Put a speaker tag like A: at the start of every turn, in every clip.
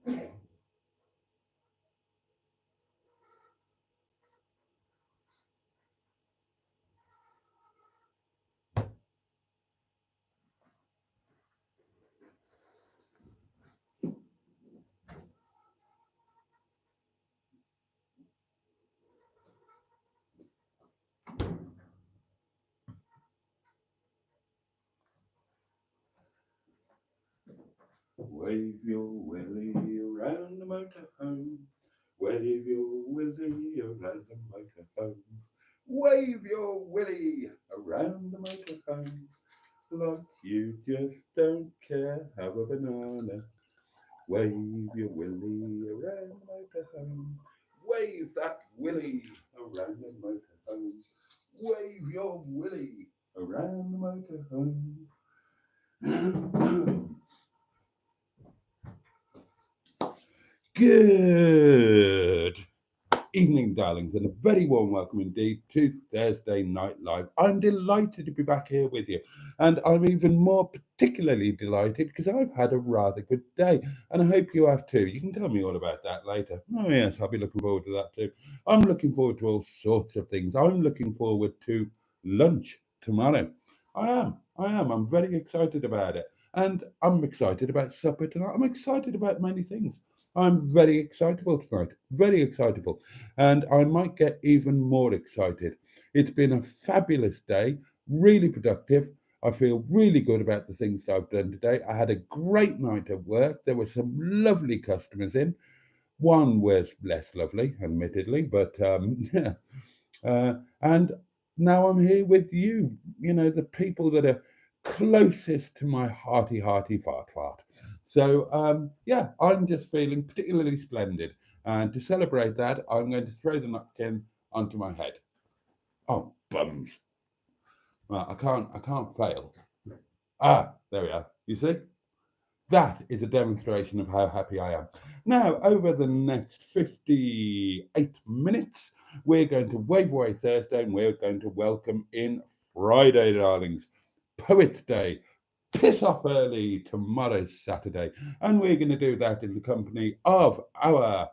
A: Wave your willy around the motorhome. Wave your willy around the motorhome. Wave your willy around the motorhome. Like you just don't care. Have a banana. Wave your willy around the motorhome. Wave that willy around the motorhome. Wave your willy around the motorhome. Good evening, darlings, and a very warm welcome indeed to Thursday Night Live. I'm delighted to be back here with you, and I'm even more particularly delighted because I've had a rather good day, and I hope you have too. You can tell me all about that later. Oh, yes, I'll be looking forward to that too. I'm looking forward to all sorts of things. I'm looking forward to lunch tomorrow. I am. I'm very excited about it. And I'm excited about supper tonight. I'm excited about many things. I'm very excitable tonight. Very excitable. And I might get even more excited. It's been a fabulous day, really productive. I feel really good about the things that I've done today. I had a great night at work. There were some lovely customers in. One was less lovely, admittedly, but yeah. And now I'm here with you, the people that are closest to my hearty fart. So, yeah, I'm just feeling particularly splendid. And to celebrate that, I'm going to throw the napkin onto my head. Oh, bums. Right, I can't fail. Ah, there we are. You see? That is a demonstration of how happy I am. Now, over the next 58 minutes, we're going to wave away Thursday and we're going to welcome in Friday, darlings. Poet Day. Piss off early. Tomorrow's Saturday. And we're going to do that in the company of our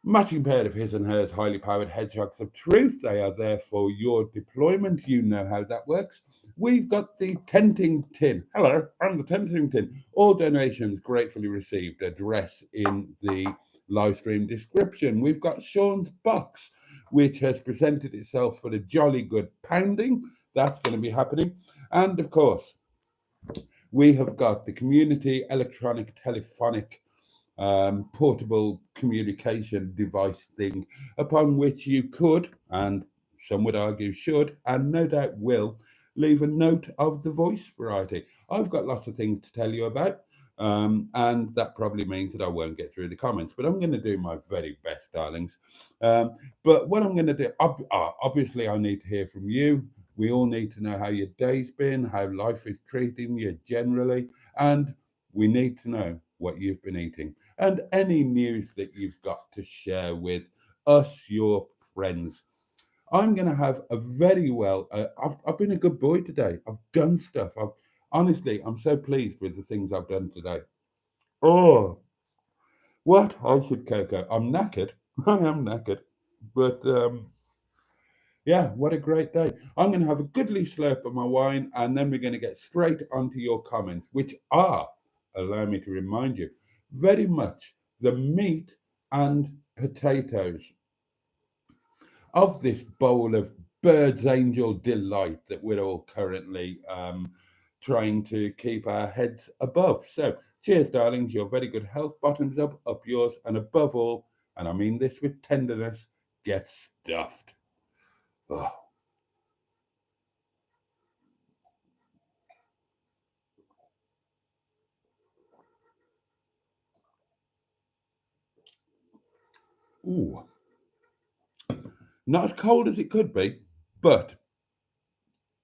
A: matching pair of his and hers highly powered hedgehogs of truth. They are there for your deployment. You know how that works. We've got the tenting tin. Hello, I'm the tenting tin. All donations gratefully received. Address in the live stream description. We've got Sean's box, which has presented itself for a jolly good pounding. That's going to be happening. And of course, we have got the community electronic telephonic portable communication device thing upon which you could, and some would argue should, and no doubt will, leave a note of the voice variety. I've got lots of things to tell you about, and that probably means that I won't get through the comments, but I'm going to do my very best, darlings. But what I'm going to do, obviously, I need to hear from you. We all need to know how your day's been, how life is treating you generally, and we need to know what you've been eating and any news that you've got to share with us, your friends. I'm going to have a very well. I've been a good boy today. I've done stuff. Honestly, I'm so pleased with the things I've done today. Oh, what I should cocoa. I'm knackered. I am knackered, but yeah, what a great day. I'm going to have a goodly slurp of my wine, and then we're going to get straight onto your comments, which are, allow me to remind you, very much the meat and potatoes of this bowl of bird's angel delight that we're all currently trying to keep our heads above. So, cheers, darlings. Your very good health. Bottoms up, up yours, and above all, and I mean this with tenderness, get stuffed. Oh. Ooh, not as cold as it could be, but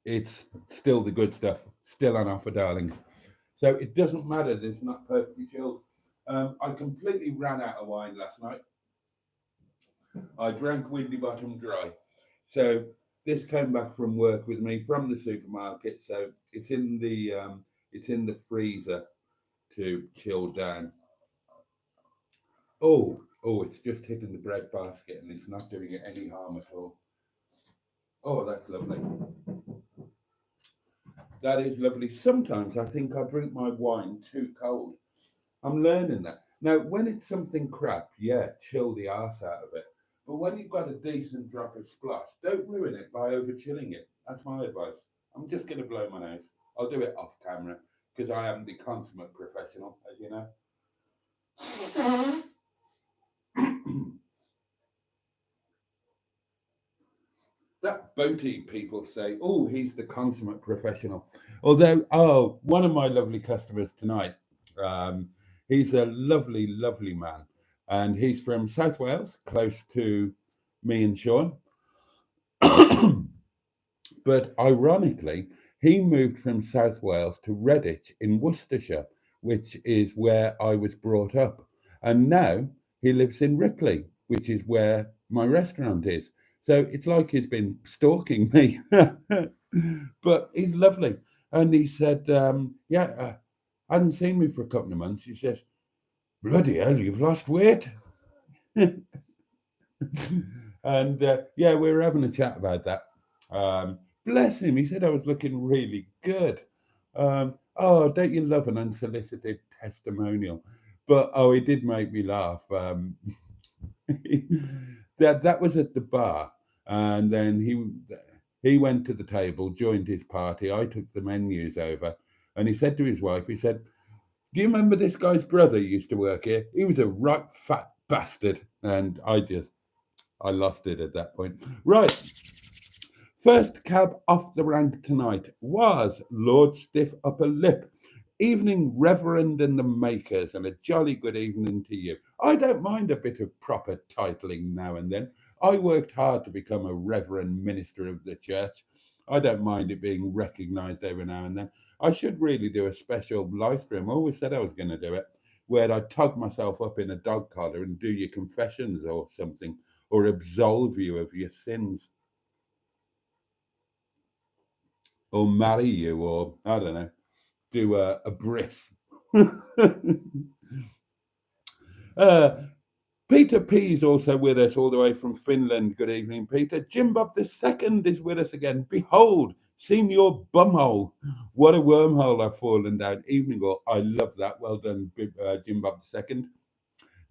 A: it's still the good stuff, still on offer, darlings. So it doesn't matter that it's not perfectly chilled. I completely ran out of wine last night. I drank Windy Bottom dry. So this came back from work with me from the supermarket. So it's in the freezer to chill down. Oh, it's just hitting the bread basket and it's not doing it any harm at all. Oh, that's lovely. That is lovely. Sometimes I think I drink my wine too cold. I'm learning that. Now, when it's something crap, yeah, chill the arse out of it. But when you've got a decent drop of splash, don't ruin it by over chilling it. That's my advice. I'm just going to blow my nose. I'll do it off camera because I am the consummate professional, as you know. That Boaty people say, oh, he's the consummate professional. Although, oh, one of my lovely customers tonight, um, he's a lovely, lovely man. And he's from South Wales, close to me and Sean. But ironically, he moved from South Wales to Redditch in Worcestershire, which is where I was brought up. And now he lives in Ripley, which is where my restaurant is. So it's like he's been stalking me. But he's lovely. And he said, yeah, I hadn't seen me for a couple of months. He says, bloody hell, you've lost weight. And yeah, we were having a chat about that. Bless him, he said I was looking really good. Oh, don't you love an unsolicited testimonial? But oh, it did make me laugh. That was at the bar, and then he went to the table, joined his party. I took the menus over, and he said to his wife, he said, "Do you remember this guy's brother used to work here? He was a right fat bastard." And I lost it at that point. Right. First cab off the rank tonight was Lord Stiff Upper Lip. Evening, Reverend and the Makers, and a jolly good evening to you. I don't mind a bit of proper titling now and then. I worked hard to become a Reverend Minister of the Church. I don't mind it being recognised every now and then. I should really do a special live stream. I always said I was going to do it, where I'd tug myself up in a dog collar and do your confessions or something, or absolve you of your sins, or marry you, or I don't know, do a bris. uh, Peter P is also with us all the way from Finland. Good evening, Peter. Jim Bob the Second is with us again. Behold, senior bumhole. What a wormhole I've fallen down. Evening all. I love that. Well done, Jim Bob the Second.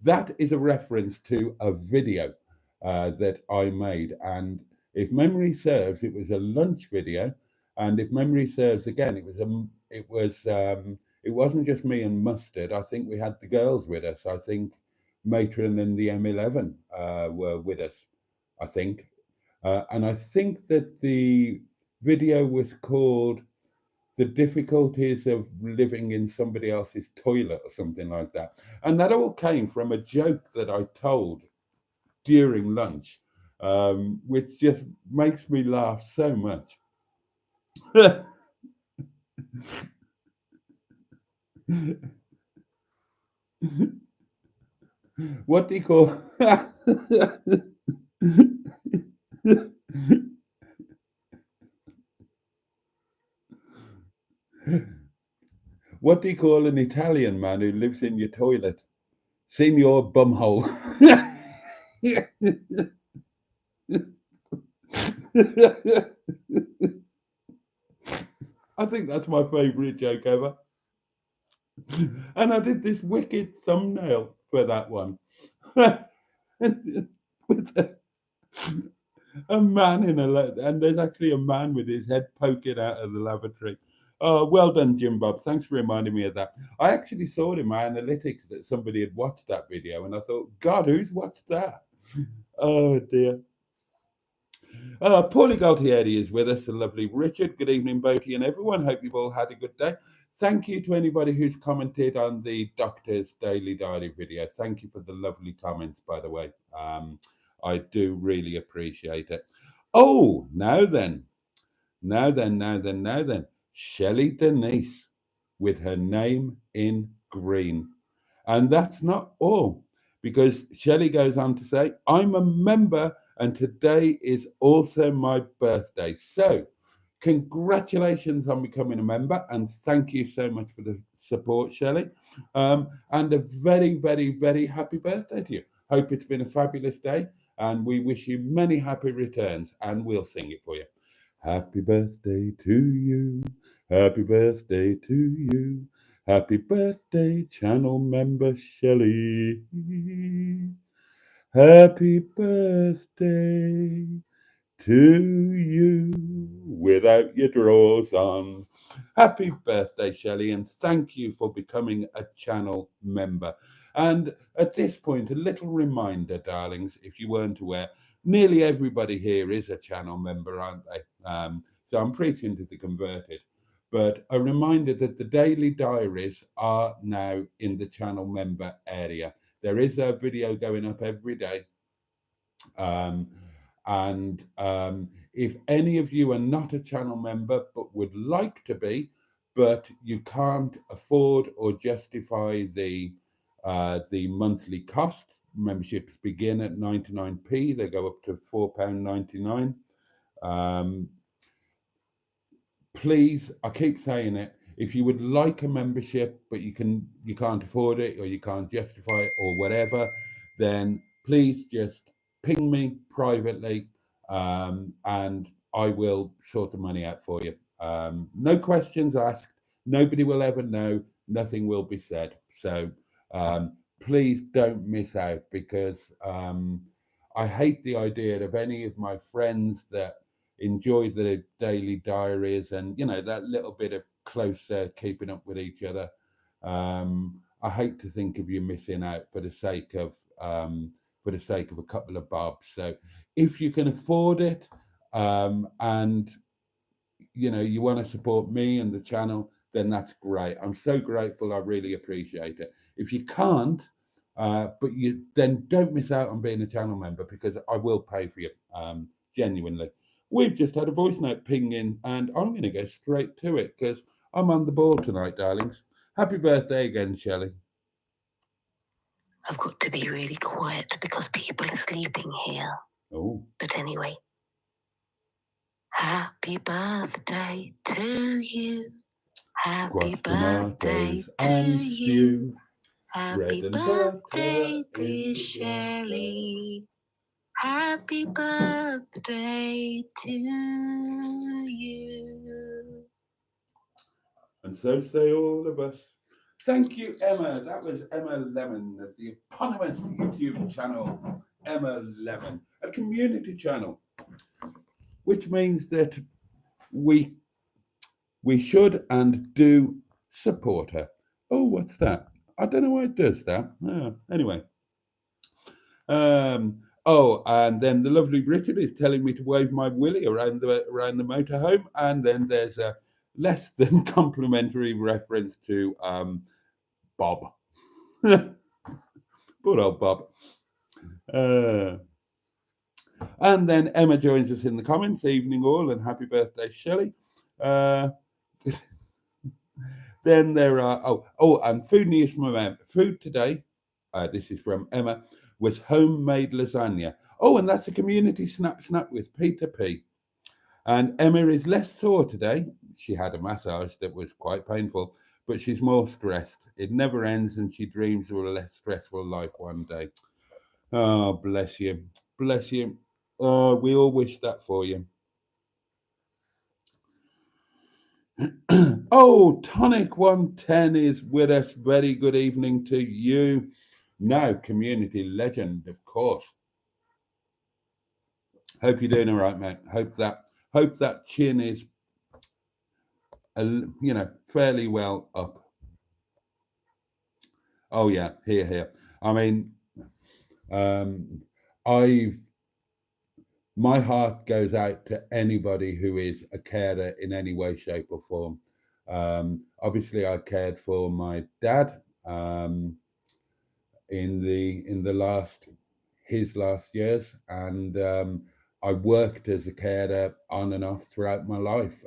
A: That is a reference to a video that I made, and if memory serves, it was a lunch video, and if memory serves again, it wasn't just me and Mustard. I think we had the girls with us. I think Matron and the M11 were with us. I think, and I think that the video was called "The Difficulties of Living in Somebody Else's Toilet" or something like that. And that all came from a joke that I told during lunch, which just makes me laugh so much. What do you call what do you call an Italian man who lives in your toilet? Signor Bumhole. I think that's my favourite joke ever. And I did this wicked thumbnail for that one. With a man and there's actually a man with his head poking out of the lavatory. Oh, well done, Jim Bob. Thanks for reminding me of that. I actually saw in my analytics that somebody had watched that video, and I thought, God, who's watched that? Oh dear. Paulie Galtieri is with us, a lovely Richard. Good evening, Boaty and everyone. Hope you've all had a good day. Thank you to anybody who's commented on the Doctor's Daily Diary video. Thank you for the lovely comments, by the way. I do really appreciate it. Oh, now then. Shelley Denise with her name in green. And that's not all, because Shelley goes on to say, I'm a member and today is also my birthday. So, congratulations on becoming a member, and thank you so much for the support, Shelley. And a very, very, very happy birthday to you. Hope it's been a fabulous day, and we wish you many happy returns, and we'll sing it for you. Happy birthday to you. Happy birthday to you. Happy birthday, channel member Shelley. Happy birthday to you without your drawers on. Happy birthday, Shelley, and thank you for becoming a channel member. And at this point, a little reminder, darlings, if you weren't aware, nearly everybody here is a channel member, aren't they? So I'm preaching to the converted. But a reminder that the daily diaries are now in the channel member area. There is a video going up every day. And if any of you are not a channel member but would like to be, but you can't afford or justify the monthly cost, memberships begin at 99p. They go up to £4.99. Please, I keep saying it, if you would like a membership but you can't afford it, or you can't justify it, or whatever, then please just ping me privately, and I will sort the money out for you. No questions asked. Nobody will ever know. Nothing will be said. So please don't miss out, because I hate the idea of any of my friends that enjoy the daily diaries and that little bit of closer keeping up with each other. I hate to think of you missing out for the sake of a couple of bobs. So if you can afford it, and you want to support me and the channel, then that's great. I'm so grateful. I really appreciate it. If you can't, but you then don't miss out on being a channel member, because I will pay for you, genuinely. We've just had a voice note ping in, and I'm going to go straight to it because I'm on the ball tonight, darlings. Happy birthday again, Shelley.
B: I've got to be really quiet because people are sleeping here.
A: Oh.
B: But anyway. Happy birthday to you. Happy birthday to you. Happy birthday, dear Shelley. Happy birthday to you.
A: And so say all of us. Thank you, Emma. That was Emma Lemon of the eponymous YouTube channel, Emma Lemon, a community channel, which means that we should and do support her. Oh, what's that? I don't know why it does that. Anyway. Oh, and then the lovely Richard is telling me to wave my willy around the motorhome, and then there's a less than complimentary reference to Bob. Poor old Bob. And then Emma joins us in the comments. Evening all, and happy birthday, Shelley. Then there are and food news from Emma. Food today, this is from Emma, was homemade lasagna. Oh, and that's a community snap with Peter P. And Emma is less sore today. She had a massage that was quite painful, but she's more stressed. It never ends, and she dreams of a less stressful life one day. Oh, bless you. Bless you. Oh, we all wish that for you. Oh, Tonic 110 is with us. Very good evening to you. Now, community legend, of course. Hope you're doing all right, mate. Hope that chin is, fairly well up. Oh yeah, here. I mean, my heart goes out to anybody who is a carer in any way, shape, or form. Obviously, I cared for my dad in his last years, and I worked as a carer on and off throughout my life,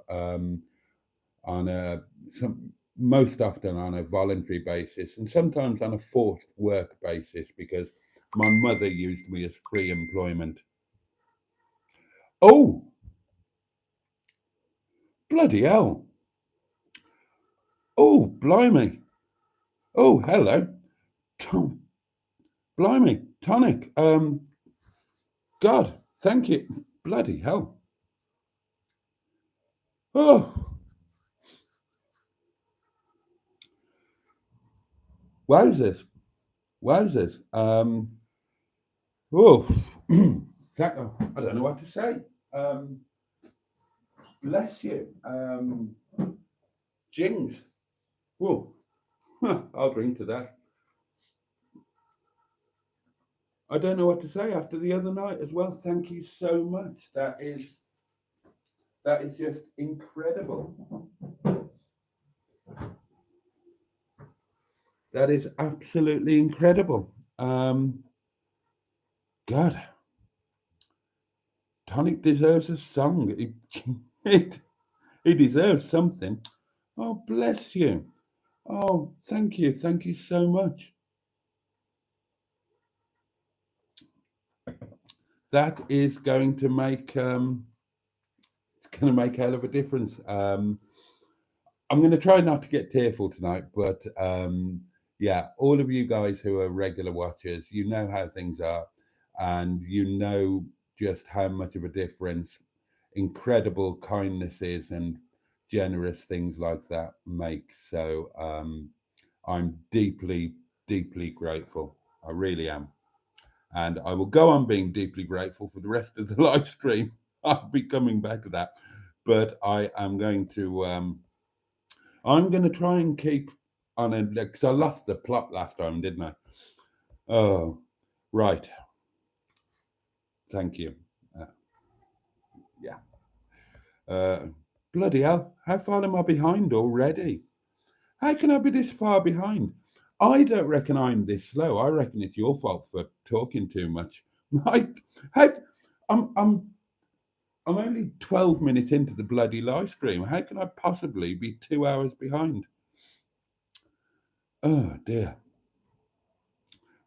A: most often on a voluntary basis, and sometimes on a forced work basis, because my mother used me as free employment. Oh, bloody hell. Oh, blimey. Oh, hello. Tom, blimey, tonic. God, thank you. Bloody hell. Oh, wowzers. Wowzers. Oh, I don't know what to say. Um, bless you. Jings. Oh, I'll drink to that. I don't know what to say after the other night as well. Thank you so much. That is just incredible. That is absolutely incredible. God, Tonic deserves a song. It, he deserves something. Oh, bless you. Oh, thank you. Thank you so much. That is going to make it's going to make a hell of a difference. I'm going to try not to get tearful tonight, but yeah, all of you guys who are regular watchers, you know how things are, and you know just how much of a difference incredible kindnesses and generous things like that make. So I'm deeply, deeply grateful. I really am. And I will go on being deeply grateful for the rest of the live stream. I'll be coming back to that. But I'm going to try and keep on it because I lost the plot last time, didn't I? Oh, right. Thank you. Uh, yeah. Uh, Bloody hell. How far am I behind already? How can I be this far behind? I don't reckon I'm this slow. I reckon it's your fault for talking too much. Like, how, I'm, I'm, I'm only 12 minutes into the bloody live stream. How can I possibly be 2 hours behind? Oh dear.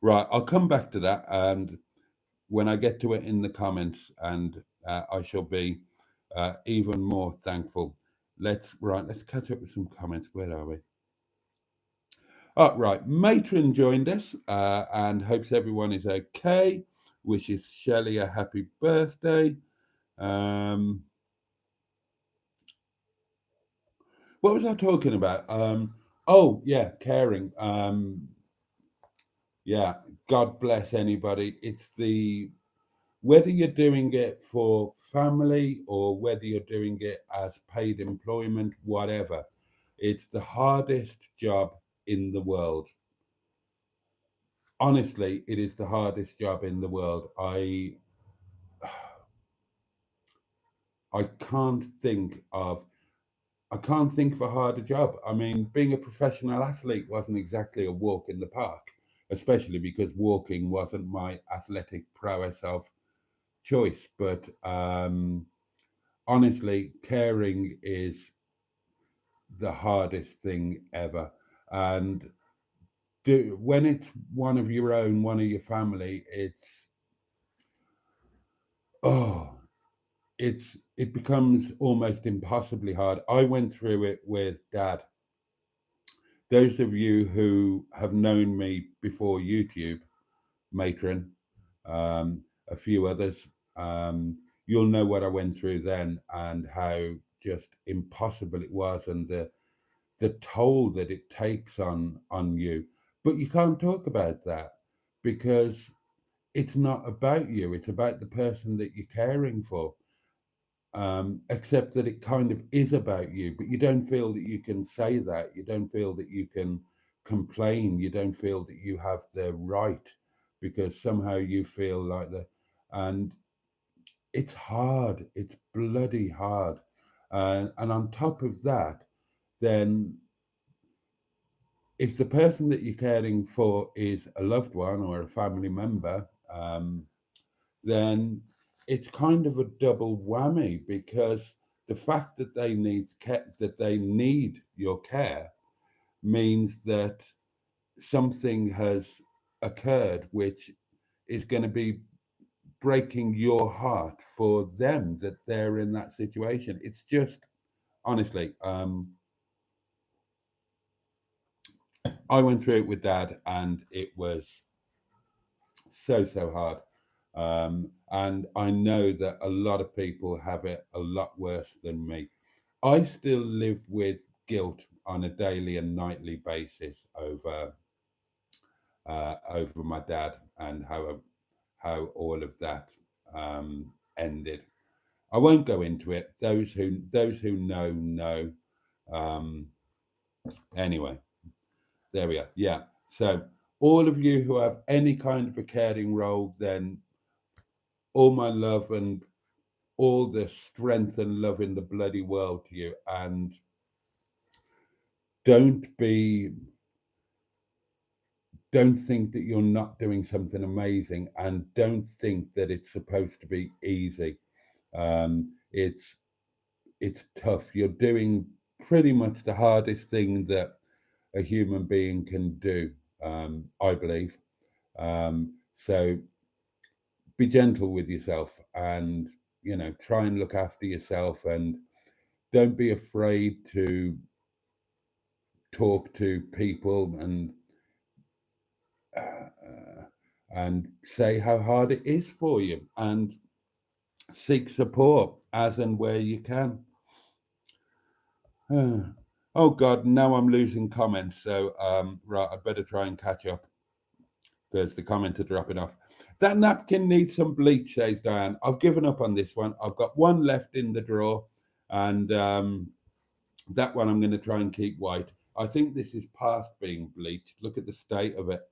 A: Right, I'll come back to that, and when I get to it in the comments, and I shall be even more thankful. Let's catch up with some comments. Where are we? Oh, right. Matron joined us and hopes everyone is okay. Wishes Shelley a happy birthday. Um, what was I talking about? Oh, yeah, caring. Yeah, God bless anybody. It's the whether you're doing it for family or whether you're doing it as paid employment, whatever, it's the hardest job in the world. Honestly, it is the hardest job in the world. I can't think of I can't think of a harder job. I mean, being a professional athlete wasn't exactly a walk in the park, especially because walking wasn't my athletic prowess of choice. But honestly, caring is the hardest thing ever. And when it's one of your own, one of your family, oh, it becomes almost impossibly hard. I went through it with Dad. Those of you who have known me before YouTube, Matron, a few others, you'll know what I went through then and how just impossible it was, and the toll that it takes on you. But you can't talk about that because it's not about you, it's about the person that you're caring for. Except that it kind of is about you, but you don't feel that you can say that, you don't feel that you can complain, you don't feel that you have the right, because somehow you feel like that. And it's hard, it's bloody hard. And on top of that, then if the person that you're caring for is a loved one or a family member, then it's kind of a double whammy, because the fact that they need your care means that something has occurred which is going to be breaking your heart for them, that they're in that situation. It's just honestly, I went through it with Dad, and it was so hard. And I know that a lot of people have it a lot worse than me. I still live with guilt on a daily and nightly basis over my dad and how all of that ended. I won't go into it. Those who know. Um, anyway, there we are. Yeah. So all of you who have any kind of a caring role, then all my love and all the strength and love in the bloody world to you. And don't be don't think that you're not doing something amazing, and don't think that it's supposed to be easy. It's tough. You're doing pretty much the hardest thing that a human being can do, I believe. So be gentle with yourself, and try and look after yourself, and don't be afraid to talk to people and say how hard it is for you, and seek support as and where you can. Oh God, now I'm losing comments. So right, I better try and catch up because the comments are dropping off. That napkin needs some bleach, says Diane. I've given up on this one. I've got one left in the drawer, and that one I'm going to try and keep white. I think this is past being bleached. Look at the state of it.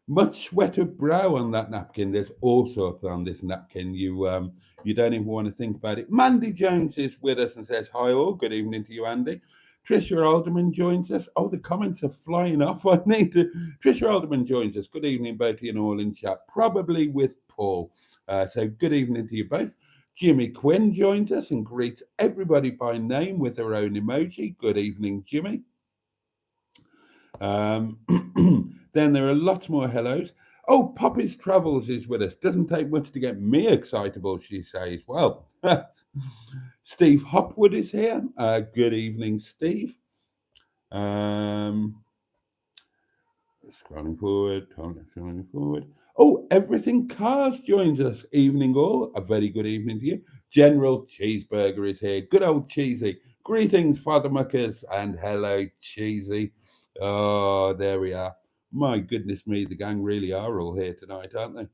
A: Much sweat of brow on that napkin. There's all sorts on this napkin. You don't even want to think about it. Mandy Jones is with us and says hi all. Good evening to you, Andy. Trisha Alderman joins us. Oh, the comments are flying off. I need to. Trisha Alderman joins us. Good evening, Boaty and all in chat. Probably with Paul. So good evening to you both. Jimmy Quinn joins us and greets everybody by name with their own emoji. Good evening, Jimmy. Then there are lots more hellos. Oh, Poppy's Travels is with us. Doesn't take much to get me excitable, she says. Well, Steve Hopwood is here. Good evening, Steve. Scrolling forward. Oh, Everything Cars joins us. Evening all. A very good evening to you. General Cheeseburger is here. Good old Cheesy. Greetings, Father Muckers, and hello, Cheesy. Oh, there we are. My goodness me, the gang really are all here tonight, aren't they?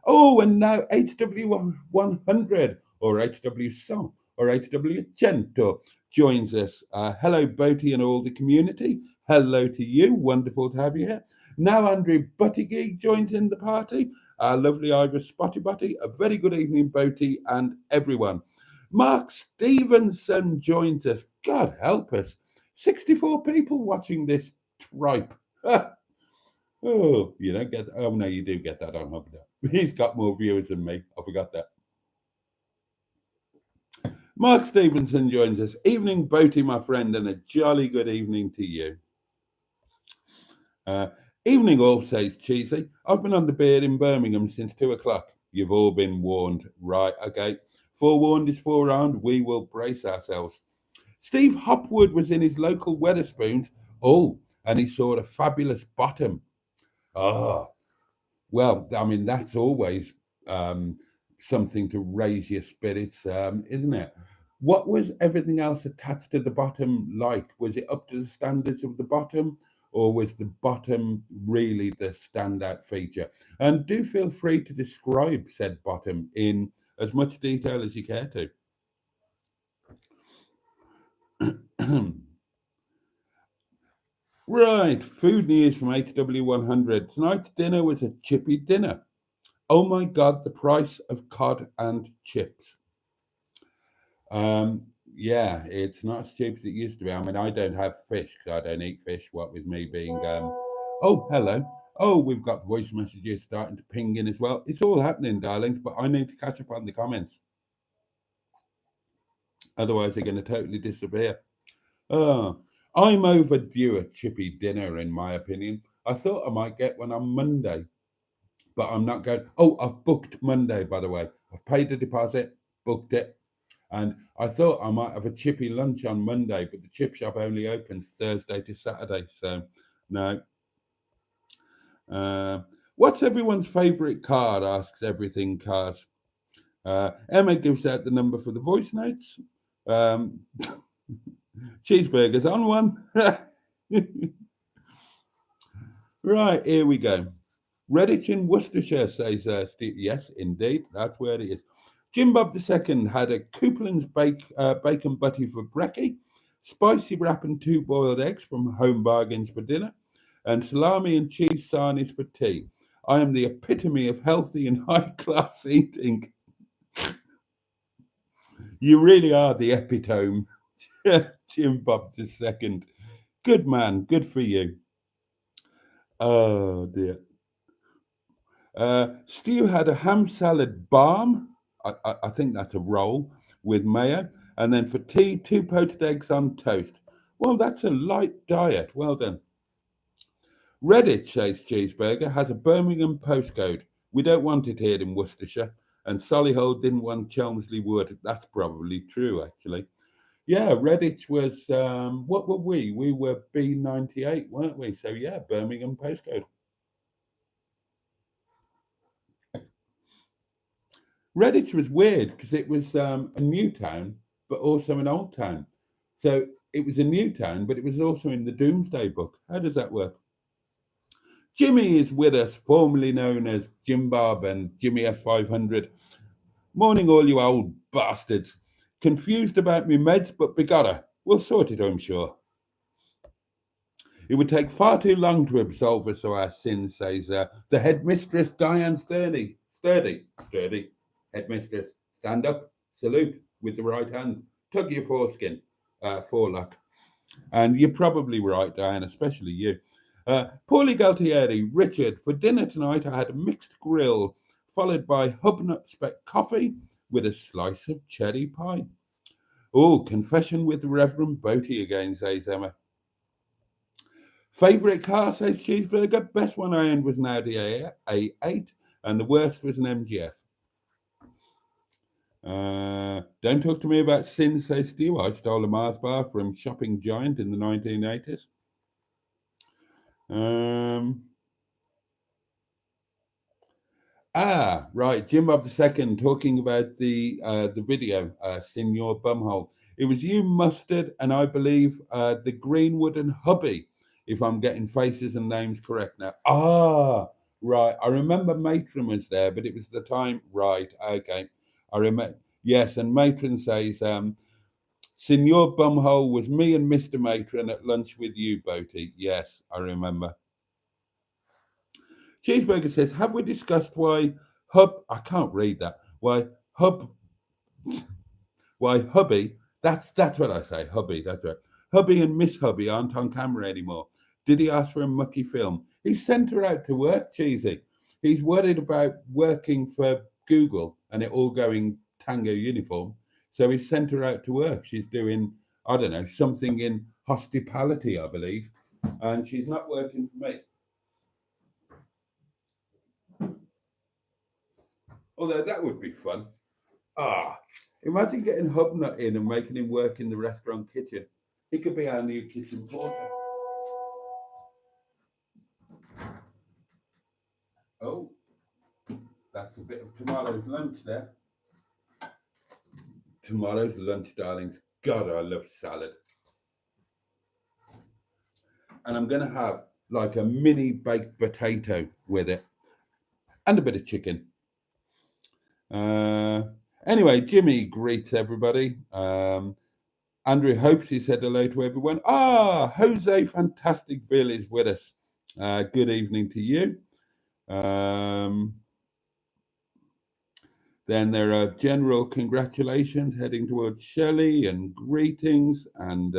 A: Oh, and now HW100 or HW Song or HW Cento joins us. Hello, Boaty and all the community. Hello to you. Wonderful to have you here. Now, Andrew Buttigieg joins in the party. Our lovely Irish Spotty Butty. A very good evening, Boaty and everyone. Mark Stevenson joins us. God help us. 64 people watching this tripe. Oh, you don't get. Oh no, you do get that on Hubble. He's got more viewers than me. I forgot that. Mark Stevenson joins us. Evening, Boaty, my friend, and a jolly good evening to you. Evening all, says Cheesy. I've been on the beard in Birmingham since 2 o'clock. You've all been warned. Right, okay. Forewarned is forearmed. We will brace ourselves. Steve Hopwood was in his local Wetherspoons. Oh, and he saw a fabulous bottom. Oh, well, I mean, that's always something to raise your spirits, isn't it? What was everything else attached to the bottom like? Was it up to the standards of the bottom, or was the bottom really the standout feature? And do feel free to describe said bottom in as much detail as you care to. Right, food news from HW100. Tonight's dinner was a chippy dinner. Oh my God, the price of cod and chips. Yeah, it's not as cheap as it used to be. I mean, I don't have fish because I don't eat fish. What with me being, oh, hello. Oh, we've got voice messages starting to ping in as well. It's all happening, darlings, but I need to catch up on the comments. Otherwise, they're going to totally disappear. Oh, I'm overdue a chippy dinner, in my opinion. I thought I might get one on Monday, but I'm not going. Oh, I've booked Monday, by the way. I've paid the deposit, booked it. And I thought I might have a chippy lunch on Monday, but the chip shop only opens Thursday to Saturday. So, no. What's everyone's favourite card? Asks Everything Cars. Emma gives out the number for the voice notes. Cheeseburgers on one. Right, here we go. Redditch in Worcestershire, says Steve. Yes, indeed, that's where it is. Jim Bob II had a Coupland's bacon butty for brekkie, spicy wrap and 2 boiled eggs from Home Bargains for dinner, and salami and cheese sarnies for tea. I am the epitome of healthy and high-class eating. You really are the epitome, Jim Bob II. Good man, good for you. Oh dear. Stu had a ham salad balm. I think that's a roll with mayo. And then for tea, 2 poached eggs on toast. Well, that's a light diet. Well done. Reddit, says Cheeseburger, has a Birmingham postcode. We don't want it here in Worcestershire. And Solihull didn't want Chelmsley Wood. That's probably true, actually. Yeah, Redditch was, what were we? We were B98, weren't we? So, yeah, Birmingham postcode. Redditch was weird because it was a new town, but also an old town. So it was a new town, but it was also in the Doomsday Book. How does that work? Jimmy is with us, formerly known as Jim Bob and Jimmy F500. Morning, all you old bastards. Confused about me meds, but begotter. We'll sort it, I'm sure. It would take far too long to absolve us of our sins, says the headmistress Diane Sturdy. Headmistress, stand up, salute with the right hand, tug your foreskin, forelock. And you're probably right, Diane, especially you. Paulie Galtieri, Richard, for dinner tonight I had a mixed grill, followed by hubnut speck coffee with a slice of cherry pie. Oh, confession with Reverend Boaty again, says Emma. Favourite car, says Cheeseburger. Best one I owned was an Audi A8, and the worst was an MGF. Don't talk to me about sin, says Stu. I stole a Mars bar from Shopping Giant in the 1980s. Right, Jim Bob II talking about the video, Signor Bumhole. It was you, Mustard, and I believe the Greenwood and Hubby, if I'm getting faces and names correct now. Right. I remember Matron was there, but it was the time. Right. Okay. I remember. Yes, and Matron says, Signor Bumhole was me and Mr. Matron at lunch with you, Boaty. Yes, I remember. Cheeseburger says, have we discussed why I can't read that. Why Hubby, that's what I say, Hubby, that's right. Hubby and Miss Hubby aren't on camera anymore. Did he ask for a mucky film? He sent her out to work, Cheesy. He's worried about working for Google and it all going tango uniform. So he sent her out to work. She's doing, I don't know, something in hospitality, I believe. And she's not working for me. Although that would be fun. Imagine getting Hubnut in and making him work in the restaurant kitchen. He could be our new kitchen porter. Oh, that's a bit of tomorrow's lunch there. Tomorrow's lunch, darlings. God, I love salad. And I'm going to have like a mini baked potato with it and a bit of chicken. Anyway, Jimmy greets everybody. Andrew hopes he said hello to everyone. Jose Fantasticville is with us. Good evening to you. Then there are general congratulations heading towards Shelley and greetings and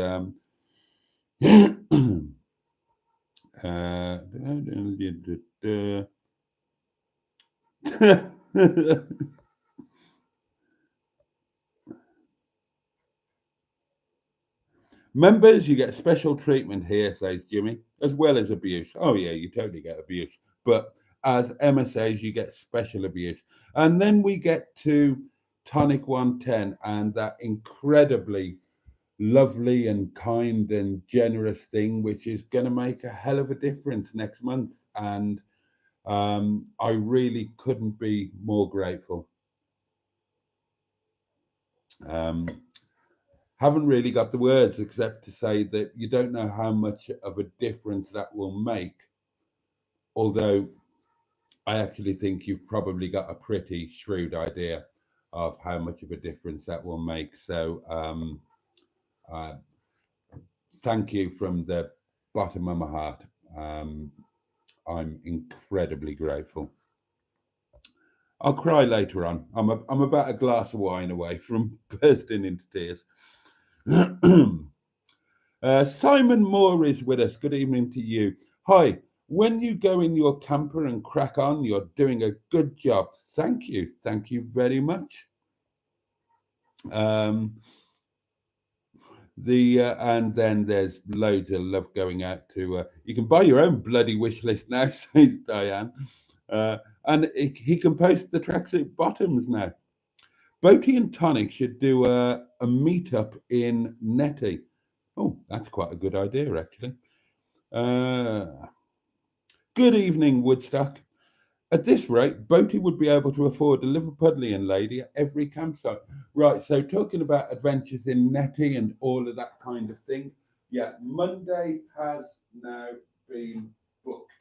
A: members, you get special treatment here, says Jimmy, as well as abuse. Oh, yeah, you totally get abuse. But as Emma says, you get special abuse. And then we get to Tonic 110, and that incredibly lovely and kind and generous thing, which is going to make a hell of a difference next month. And I really couldn't be more grateful. Haven't really got the words except to say that you don't know how much of a difference that will make. Although I actually think you've probably got a pretty shrewd idea of how much of a difference that will make. So uh, thank you from the bottom of my heart. I'm incredibly grateful. I'll cry later on. I'm about a glass of wine away from bursting into tears. Simon Moore is with us. Good evening to you. Hi. When you go in your camper and crack on, you're doing a good job. Thank you. Thank you very much. And then there's loads of love going out to. You can buy your own bloody wish list now, says Diane. And he can post the tracksuit bottoms now. Boaty and Tonic should do a meetup in Netty. Oh, that's quite a good idea, actually. Good evening, Woodstock. At this rate, Boaty would be able to afford a Liverpudlian lady at every campsite. Right, so talking about adventures in Netty and all of that kind of thing. Yeah, Monday has now been booked.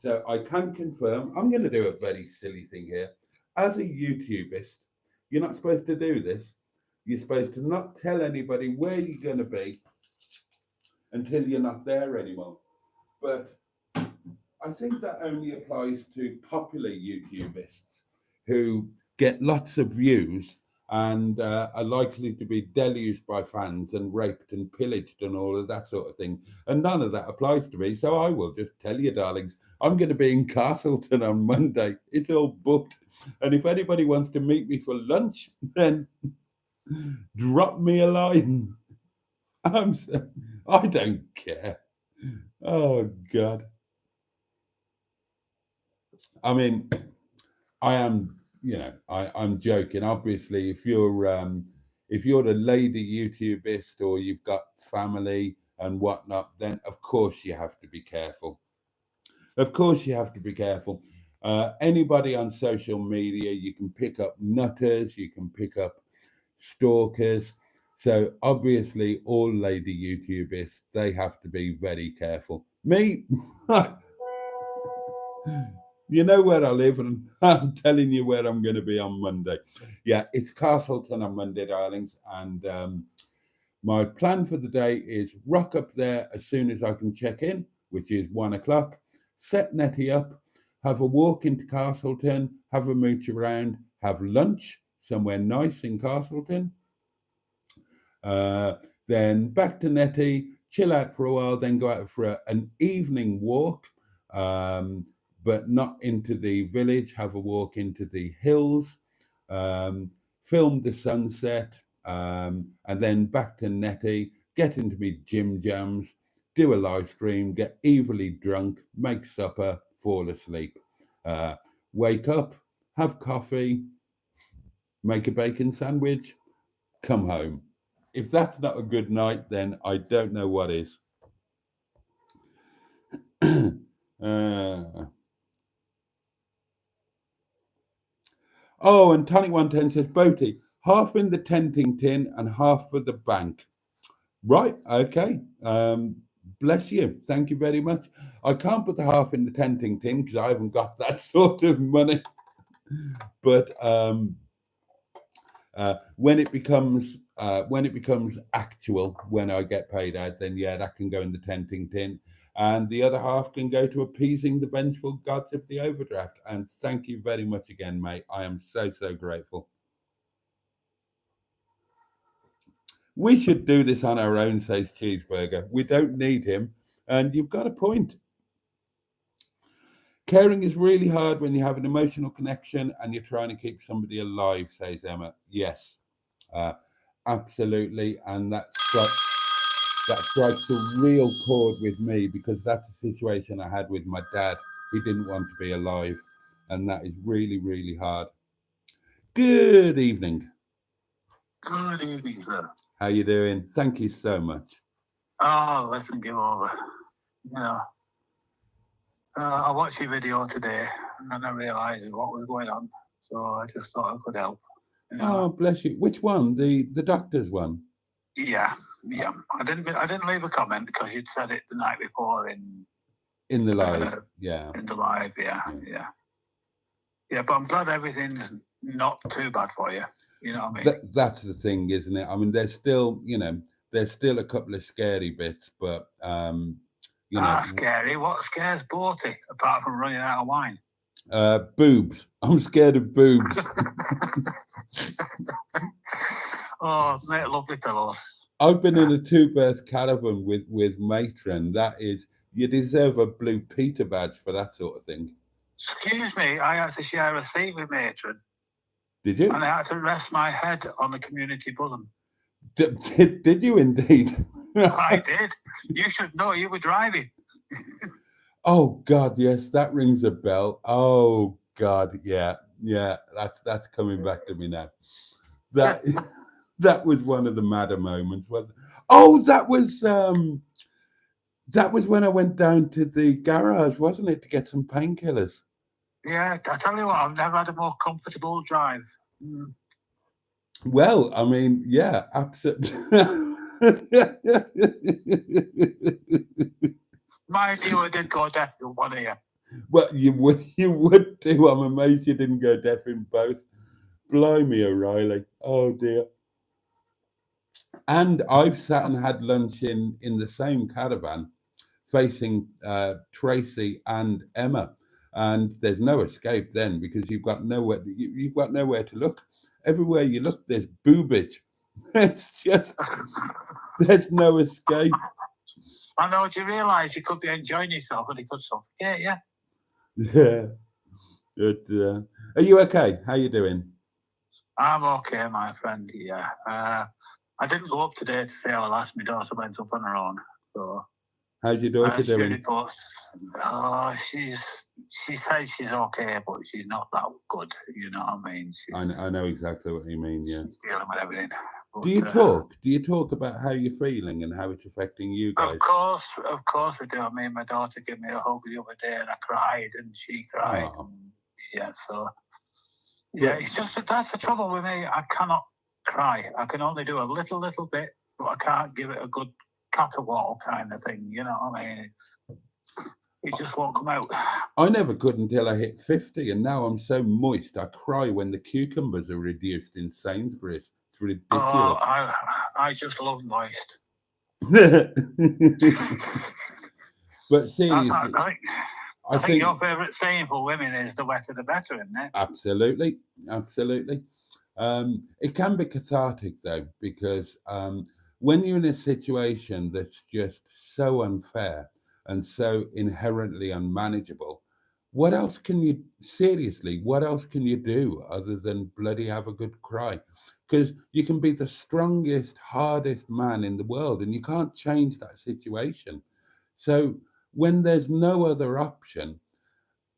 A: So I can confirm, I'm going to do a very silly thing here. As a YouTubist, you're not supposed to do this. You're supposed to not tell anybody where you're going to be until you're not there anymore. But I think that only applies to popular YouTubers who get lots of views and are likely to be deluged by fans and raped and pillaged and all of that sort of thing. And none of that applies to me. So I will just tell you, darlings, I'm going to be in Castleton on Monday. It's all booked. And if anybody wants to meet me for lunch, then drop me a line. I don't care. Oh, God. I mean, I am, I'm joking. Obviously, if you're a lady YouTubist or you've got family and whatnot, then of course you have to be careful. Of course you have to be careful. Anybody on social media, you can pick up nutters, you can pick up stalkers. So obviously, all lady YouTubers, they have to be very careful. Me, you know where I live, and I'm telling you where I'm going to be on Monday. Yeah, it's Castleton on Monday, darlings. And my plan for the day is rock up there as soon as I can check in, which is 1 o'clock, set Nettie up, have a walk into Castleton, have a mooch around, have lunch somewhere nice in Castleton. Then back to Nettie, chill out for a while, then go out for an evening walk. But not into the village, have a walk into the hills, film the sunset, and then back to Nettie, get into me gym jams, do a live stream, get evilly drunk, make supper, fall asleep. Wake up, have coffee, make a bacon sandwich, come home. If that's not a good night, then I don't know what is. Oh, and Tonic 110 says, Boaty, half in the tenting tin and half for the bank. Right, okay. Bless you. Thank you very much. I can't put the half in the tenting tin because I haven't got that sort of money. But when it becomes actual, when I get paid out, then yeah, that can go in the tenting tin. And the other half can go to appeasing the vengeful gods of the overdraft. And thank you very much again, mate. I am so, so grateful. We should do this on our own, says Cheeseburger. We don't need him. And you've got a point. Caring is really hard when you have an emotional connection and you're trying to keep somebody alive, says Emma. Yes, absolutely. And that strikes a real chord with me because that's a situation I had with my dad. He didn't want to be alive. And that is really, really hard. Good evening.
C: Good evening, sir.
A: How you doing? Thank you so much.
C: Oh, listen, give over. I watched your video today and then I realised what was going on. So I just thought I could help.
A: Oh, bless you. Which one? The doctor's one?
C: Yeah. I didn't leave a comment because you'd said it the night before in
A: the live. Yeah.
C: In the live, yeah. Yeah, but I'm glad everything's not too bad for you. You know what I mean?
A: That's the thing, isn't it? I mean, there's still, there's still a couple of scary bits, but
C: scary. What scares Boaty apart from running out of wine?
A: Boobs. I'm scared of boobs.
C: Oh, mate, lovely pillows.
A: I've been in a 2-berth caravan with matron. That is, you deserve a Blue Peter badge for that sort of thing.
C: Excuse me, I had to share a seat with matron.
A: Did you?
C: And I had to rest my head on the community bosom.
A: Did you indeed?
C: I did. You should know, you were driving.
A: Oh God, yes, that rings a bell. Oh God, yeah, that's coming back to me now. That was one of the madder moments, wasn't it? Oh, that was when I went down to the garage, wasn't it, to get some painkillers?
C: Yeah, I tell you what, I've never had a more comfortable drive.
A: Well, I mean, yeah, absolutely.
C: Mind you, I did go deaf in one ear.
A: Well, you would too. I'm amazed you didn't go deaf in both. Blimey, O'Reilly. Oh dear. And I've sat and had lunch in the same caravan, facing Tracy and Emma, and there's no escape then because you've got nowhere to look. Everywhere you look, there's boobage. It's just there's no escape.
C: I know. Do you realise you could be enjoying yourself and it could suffocate you?
A: Yeah. But, are you okay? How you doing?
C: I'm okay, my friend. Yeah. I didn't go up today to say how last my daughter went up on her own. So
A: how's your daughter doing?
C: She says she's okay, but she's not that good. You know what I mean?
A: I know exactly what you mean. Yeah.
C: She's dealing with everything. But,
A: do you talk? Do you talk about how you're feeling and how it's affecting you guys?
C: Of course I do. I mean, my daughter gave me a hug the other day, and I cried, and she cried.
A: Oh.
C: And, yeah, so yeah, it's just that's the trouble with me. I cannot cry. I can only do a little bit, but I can't give it a good caterwaul kind of thing. You know what I mean? It just won't come out.
A: I never could until I hit 50, and now I'm so moist I cry when the cucumbers are reduced in Sainsbury's. It's ridiculous.
C: Oh, I just love moist.
A: But seriously,
C: I think your favourite saying for women is the wetter the better, isn't it?
A: Absolutely. It can be cathartic though, because when you're in a situation that's just so unfair and so inherently unmanageable, what else can you do other than bloody have a good cry? Because you can be the strongest, hardest man in the world and you can't change that situation. So when there's no other option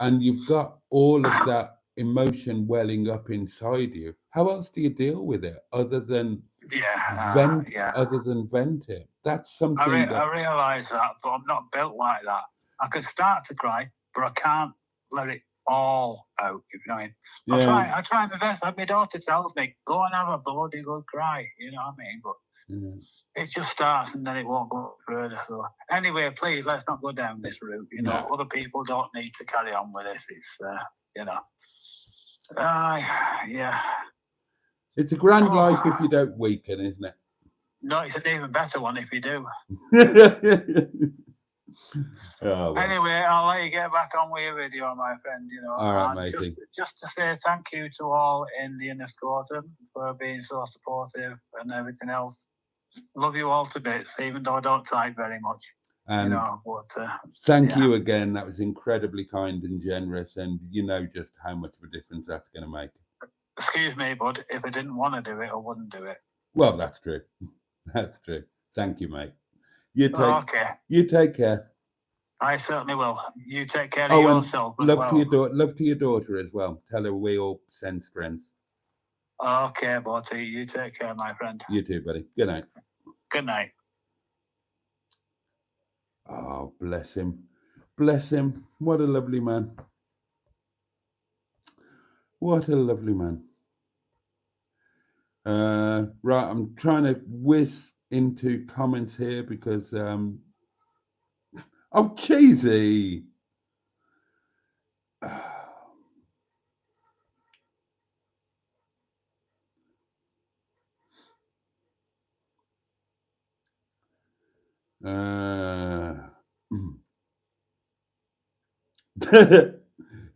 A: and you've got all of that emotion welling up inside you, how else do you deal with it other than vent it? That's something
C: I realise that, but I'm not built like that. I can start to cry, but I can't let it all out, if you know what I mean.
A: Yeah.
C: I try my best. My daughter tells me, go and have a bloody good cry, you know what I mean? But it just starts and then it won't go further. So anyway, please, let's not go down this route. You know, other people don't need to carry on with this. It's, yeah.
A: It's a grand life if you don't weaken, isn't it?
C: No, it's an even better one if you do.
A: Oh, well.
C: Anyway, I'll let you get back on with your video, my friend. You know,
A: all right, matey.
C: Just to say thank you to all in the inner squadron for being so supportive and everything else. Love you all to bits, even though I don't type very much.
A: And thank you again. That was incredibly kind and generous, and you know just how much of a difference that's going to make.
C: Excuse me, bud. If I didn't want to do it, I wouldn't do it.
A: Well, that's true. That's true. Thank you, mate. You take care.
C: I certainly will. You take care of yourself.
A: Love to your daughter as well. Tell her we all send strength.
C: Okay, Boaty, you take care, my friend.
A: You too, buddy. Good night.
C: Good night.
A: Oh, bless him. Bless him. What a lovely man. What a lovely man. Right, I'm trying to whiz into comments here because oh, cheesy.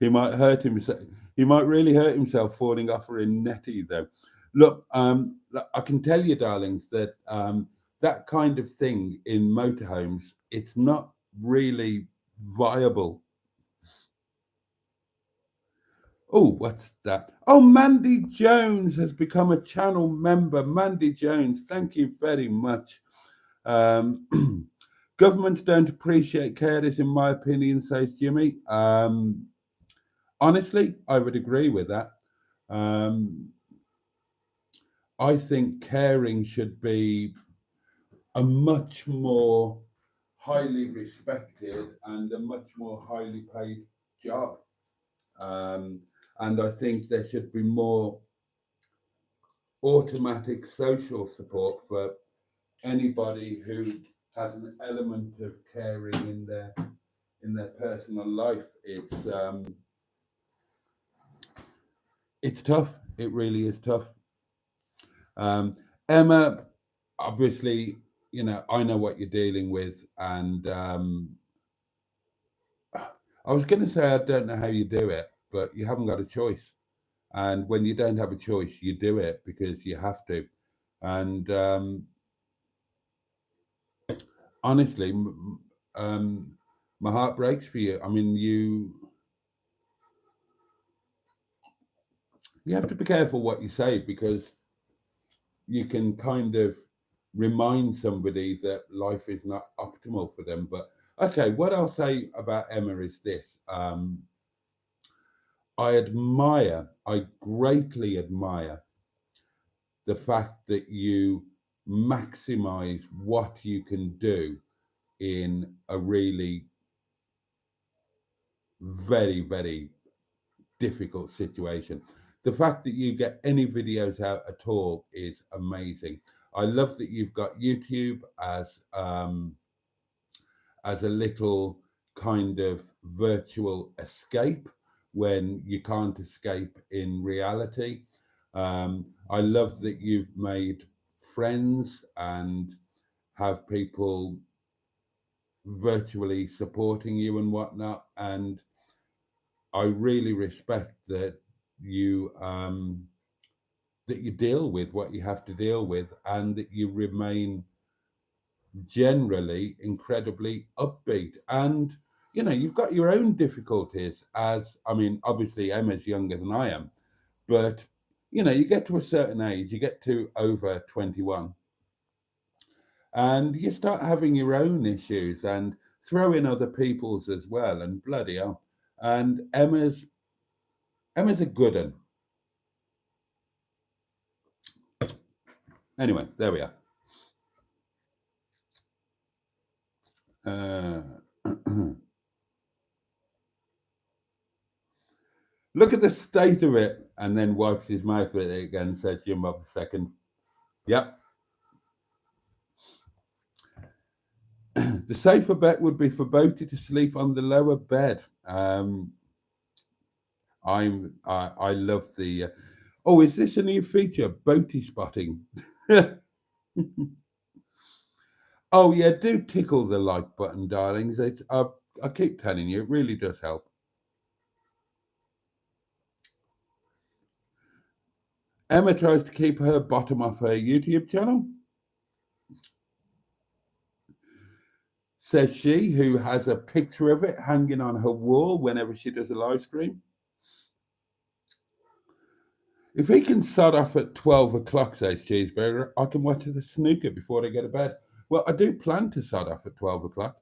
A: He might hurt himself. He might really hurt himself falling off her in netty, though. Look, I can tell you, darlings, that that kind of thing in motorhomes, it's not really viable. Oh, what's that? Oh, Mandy Jones has become a channel member. Mandy Jones, thank you very much. Governments don't appreciate carers, in my opinion, says Jimmy. Honestly, I would agree with that. I think caring should be a much more highly respected and a much more highly paid job. And I think there should be more automatic social support for anybody who has an element of caring in their personal life. It's tough. It really is tough. Emma, obviously, you know, I know what you're dealing with, and I was going to say I don't know how you do it, but you haven't got a choice. And when you don't have a choice, you do it because you have to. And honestly, my heart breaks for you. I mean, you have to be careful what you say, because you can kind of remind somebody that life is not optimal for them. But okay, what I'll say about Emma is this. I greatly admire the fact that you maximize what you can do in a really very, very difficult situation. The fact that you get any videos out at all is amazing. I love that you've got YouTube as a little kind of virtual escape when you can't escape in reality. I love that you've made friends and have people virtually supporting you and whatnot. And I really respect that you deal with what you have to deal with, and that you remain generally incredibly upbeat. And you know, you've got your own difficulties, as I mean, obviously Emma's younger than I am, but you know, you get to a certain age, you get to over 21, and you start having your own issues and throw in other people's as well, and bloody hell. And Emma's a good one. Anyway, there we are. Look at the state of it, and then wipes his mouth with it again, says Jim up a second. Yep. The safer bet would be for Boaty to sleep on the lower bed. I love the. Oh, is this a new feature? Boaty spotting. Oh yeah, do tickle the like button, darlings. I keep telling you, it really does help. Emma tries to keep her bottom off her YouTube channel, says she, who has a picture of it hanging on her wall whenever she does a live stream. If he can sod off at 12 o'clock, says Cheeseburger, I can watch the snooker before they go to bed. Well, I do plan to sod off at 12 o'clock.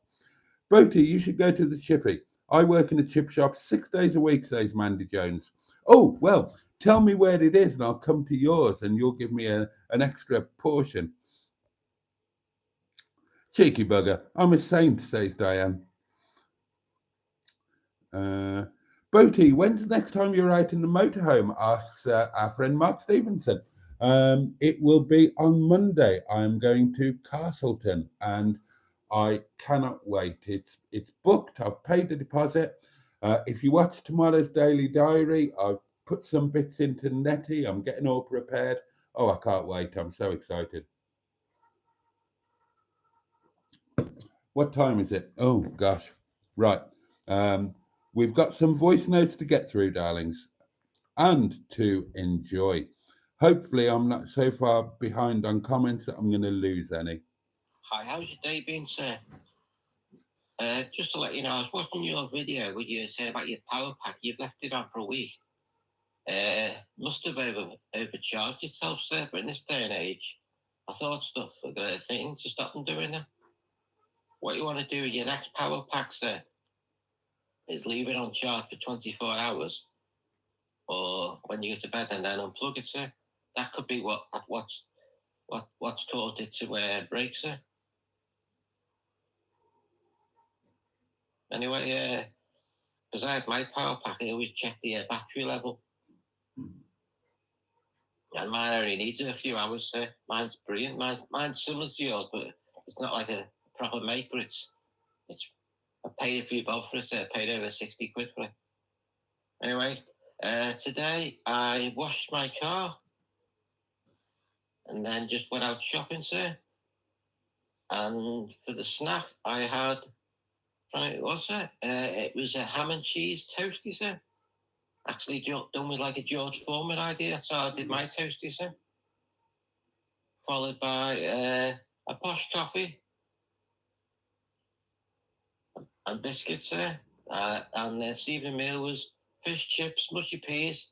A: Boaty, you should go to the chippy. I work in a chip shop 6 days a week, says Mandy Jones. Oh, well, tell me where it is and I'll come to yours and you'll give me an extra portion. Cheeky bugger. I'm a saint, says Diane. Boaty, when's the next time you're out in the motorhome? Asks our friend Mark Stevenson. It will be on Monday. I'm going to Castleton and I cannot wait. It's booked. I've paid the deposit. If you watch tomorrow's Daily Diary, I've put some bits into Netty. I'm getting all prepared. Oh, I can't wait. I'm so excited. What time is it? Oh, gosh. Right. We've got some voice notes to get through, darlings, and to enjoy. Hopefully, I'm not so far behind on comments that I'm going to lose any.
D: Hi, how's your day been, sir? Just to let you know, I was watching your video where you said about your power pack. You've left it on for a week. Must have overcharged itself, sir. But in this day and age, I thought stuff a great thing to stop them doing that. What you want to do with your next power pack, sir, is leave it on charge for 24 hours, or when you get to bed and then unplug it, sir. That could be what's caused it to break, sir. Anyway, because I have my power pack, I always check the battery level. And mine only needs a few hours, sir. Mine's brilliant. Mine's similar to yours, but it's not like a proper make, but it's I paid a few bob for it, sir. I paid over 60 quid for it. Anyway, today I washed my car and then just went out shopping, sir. And for the snack, I had, it was a ham and cheese toasty, sir. Actually done with like a George Foreman idea. That's how I did my toasty, sir. Followed by a posh coffee and biscuits, sir. And the evening meal was fish chips, mushy peas,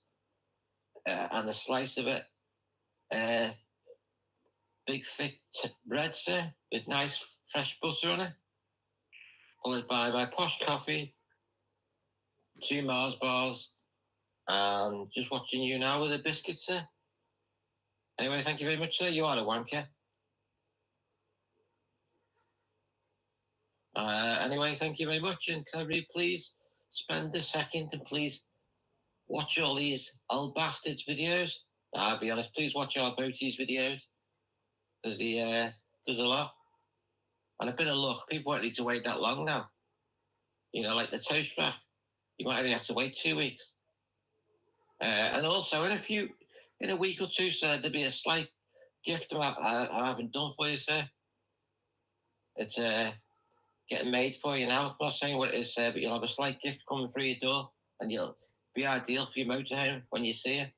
D: and a slice of it. Big thick bread, sir, with nice fresh butter on it. Followed by my posh coffee, 2 Mars bars, and just watching you now with a biscuit, sir. Anyway, thank you very much, sir. You are a wanker. Anyway, thank you very much. And can everybody please spend a second and please watch all these old bastards videos? I'll be honest, please watch our Boaty's videos, because he does a lot. And a bit of luck, people won't need to wait that long now. You know, like the toast rack, you might only have to wait 2 weeks. And also, in a week or two, sir, there'll be a slight gift I haven't done for you, sir. It's getting made for you now. I'm not saying what it is, sir, but you'll have a slight gift coming through your door, and you'll be ideal for your motorhome when you see it.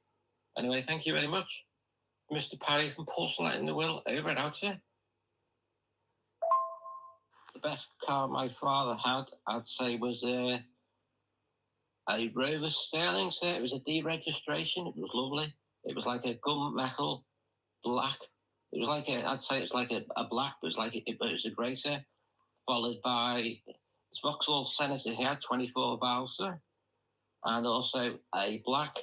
D: Anyway, thank you very much. Mr. Parry from Porcelain in the Will, over and out, sir. The best car my father had, I'd say, was a Rover Sterling, sir. It was a deregistration. It was lovely. It was like a gunmetal black. It was like I'd say it's like a black, but it was a grey, sir. Followed by his Vauxhall Senator. He had 24 valves, sir. And also a black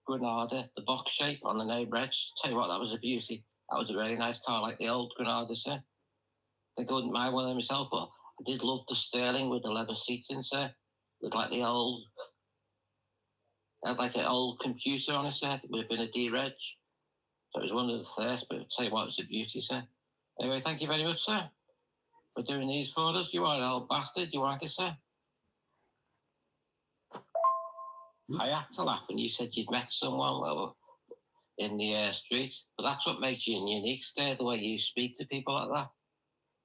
D: Granada, the box shape on the no reg. Tell you what, that was a beauty. That was a really nice car, like the old Granada, sir. I think I wouldn't mind one of them myself, but I did love the Sterling with the leather seats in, sir. Looked like the old, had like an old computer on it, sir. It would have been a dereg. So it was one of the first, but I'll tell you what, it's a beauty, sir. Anyway, thank you very much, sir, for doing these for us. You are an old bastard, you aren't you, sir? I had to laugh when you said you'd met someone in the street, but that's what makes you unique, sir, the way you speak to people like that.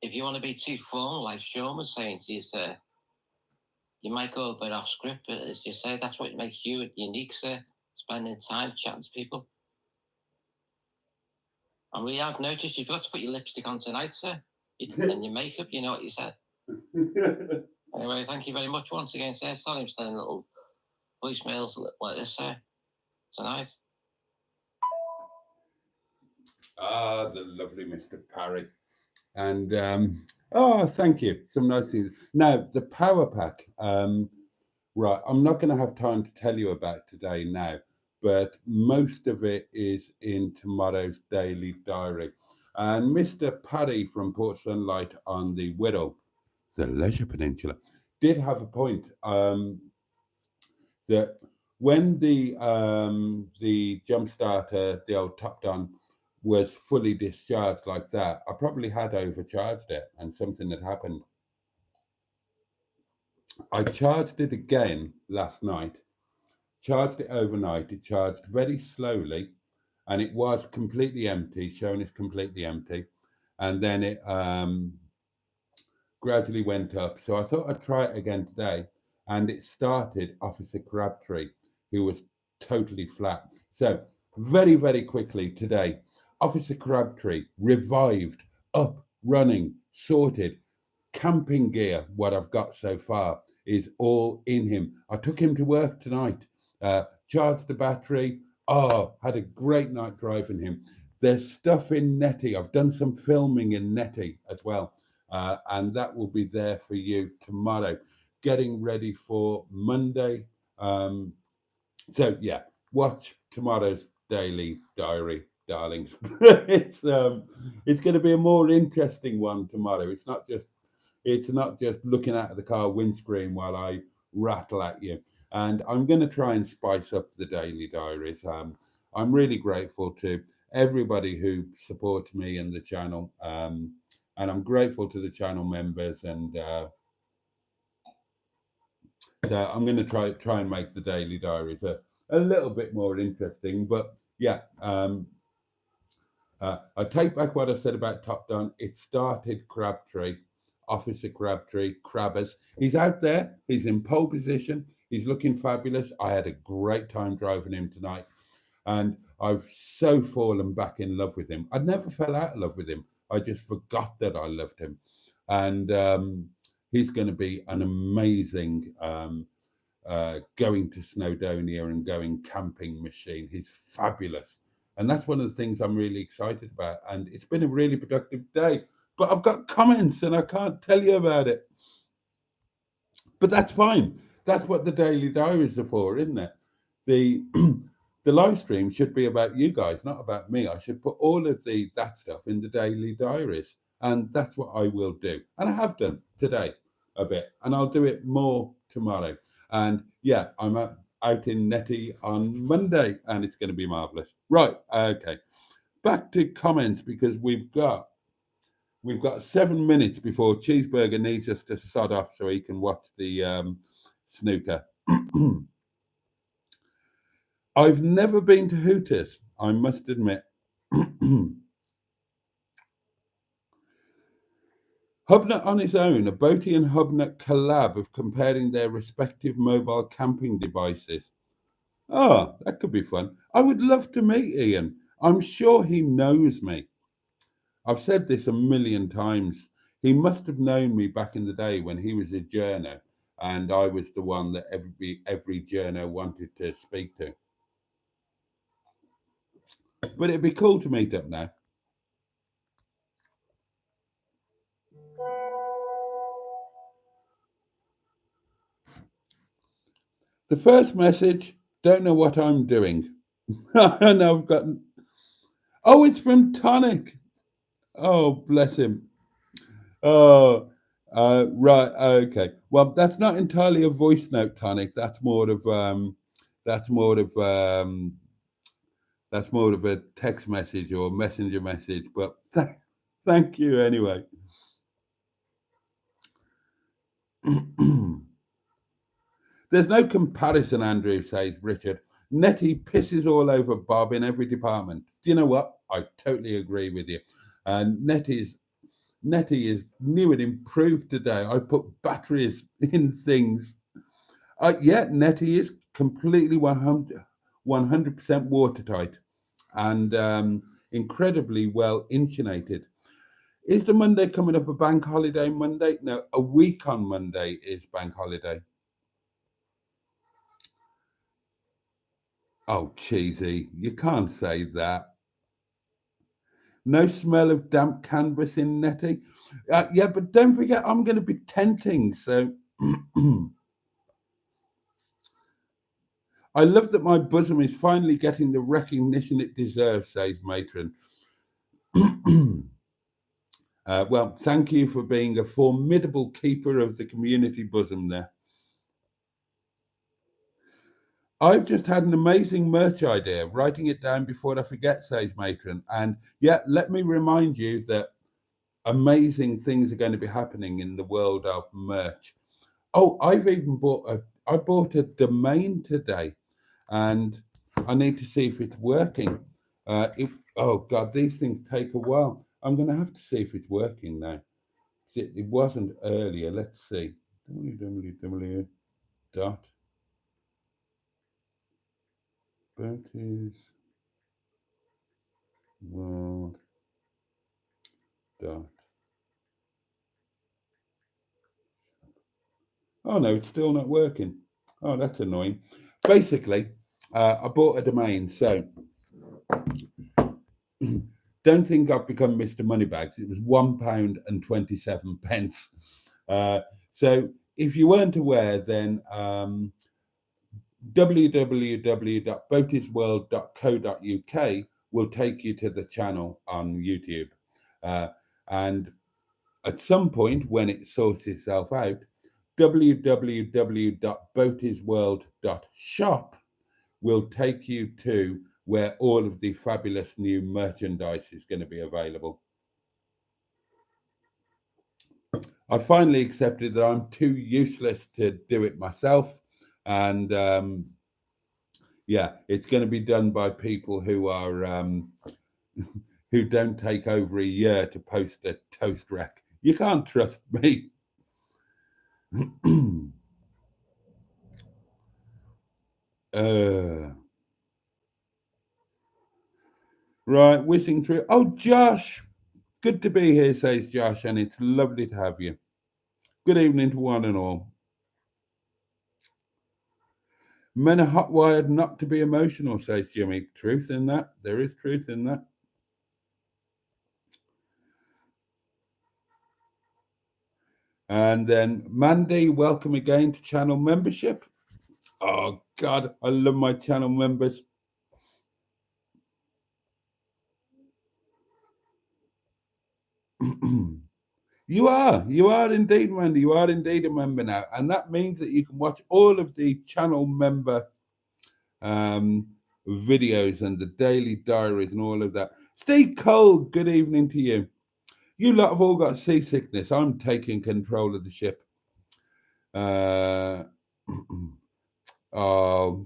D: If you want to be too formal, like Sean was saying to you, sir, you might go a bit off script, but as you say, that's what makes you unique, sir, spending time chatting to people. And we have noticed you've got to put your lipstick on tonight, sir, and your makeup, you know what you said. Anyway, thank you very much once again, sir. Sorry I'm sending little voicemails like this, sir, tonight.
A: Ah, the lovely Mr. Parry. And, thank you. Some nice things. Now, the power pack. Right, I'm not going to have time to tell you about today now, but most of it is in tomorrow's daily diary. And Mr. Paddy from Port Sunlight on the Wirral, the Leisure Peninsula, did have a point that when the jump starter, the old top down, was fully discharged like that, I probably had overcharged it, and something had happened. I charged it again last night, charged it overnight. It charged very slowly, and it was completely empty, showing it's completely empty, and then it gradually went up. So I thought I'd try it again today, and it started Officer Crabtree, who was totally flat. So very, very quickly today, Officer Crabtree revived, up, running, sorted. Camping gear, what I've got so far, is all in him. I took him to work tonight, charged the battery. Oh, had a great night driving him. There's stuff in Netty. I've done some filming in Netty as well. And that will be there for you tomorrow. Getting ready for Monday. So yeah, watch tomorrow's daily diary, darlings. It's going to be a more interesting one tomorrow. It's not just looking out of the car windscreen while I rattle at you. And I'm going to try and spice up the daily diaries. I'm really grateful to everybody who supports me and the channel. And I'm grateful to the channel members. And so I'm going to try and make the daily diaries a little bit more interesting. But yeah, I take back what I said about Top Down. It started Crabtree, Officer Crabtree, Crabbers. He's out there. He's in pole position. He's looking fabulous. I had a great time driving him tonight. And I've so fallen back in love with him. I never fell out of love with him. I just forgot that I loved him. And he's going to be an amazing going to Snowdonia and going camping machine. He's fabulous. And that's one of the things I'm really excited about. And it's been a really productive day. But I've got comments and I can't tell you about it. But that's fine. That's what the daily diaries are for, isn't it? The live stream should be about you guys, not about me. I should put all of that stuff in the daily diaries. And that's what I will do. And I have done today a bit. And I'll do it more tomorrow. And yeah, I'm out in Netty on Monday, and it's going to be marvelous. Right, okay. Back to comments, because we've got 7 minutes before Cheeseburger needs us to sod off so he can watch the snooker. I've never been to Hooters, I must admit. Hubnut on his own, a Boaty and Hubnut collab of comparing their respective mobile camping devices. Oh, that could be fun. I would love to meet Ian. I'm sure he knows me. I've said this a million times. He must have known me back in the day when he was a journo, and I was the one that every journo wanted to speak to. But it'd be cool to meet up now. The first message, don't know what I'm doing. I know I've got... Oh, it's from Tonic. Oh, bless him. Oh, right. Okay. Well, that's not entirely a voice note, Tonic. That's more of a text message or messenger message. But thank you anyway. There's no comparison, Andrew, says Richard. Netty pisses all over Bob in every department. Do you know what? I totally agree with you. And Netty is new and improved today. I put batteries in things. Yeah, Netty is completely 100% watertight and incredibly well insulated. Is the Monday coming up a bank holiday Monday? No, a week on Monday is bank holiday. Oh, cheesy. You can't say that. No smell of damp canvas in Netty. Yeah, but don't forget, I'm going to be tenting. So I love that my bosom is finally getting the recognition it deserves, says Matron. Well, thank you for being a formidable keeper of the community bosom there. I've just had an amazing merch idea, writing it down before I forget, says Matron. And yeah, let me remind you that amazing things are going to be happening in the world of merch. Oh, I've even I bought a domain today, and I need to see if it's working. Oh God, these things take a while. I'm going to have to see if it's working now. It wasn't earlier. Let's see. www. Boaty's World. Oh no, it's still not working. Oh, that's annoying. Basically, I bought a domain, so don't think I've become Mr. Moneybags. It was £1.27. So if you weren't aware, then www.boatysworld.co.uk will take you to the channel on YouTube. And at some point, when it sorts itself out, www.boatysworld.shop will take you to where all of the fabulous new merchandise is going to be available. I finally accepted that I'm too useless to do it myself, and yeah, it's going to be done by people who are who don't take over a year to post a toast rack. You can't trust me. Right, whizzing through. Oh, Josh, good to be here, says Josh, and it's lovely to have you. Good evening to one and all. Men are hot-wired not to be emotional, says Jimmy. Truth in that. There is truth in that. And then Mandy, welcome again to channel membership. Oh, God, I love my channel members. You are indeed, Mandy. You are indeed a member now. And that means that you can watch all of the channel member videos and the daily diaries and all of that. Steve Cole, good evening to you. You lot have all got seasickness. I'm taking control of the ship. Oh,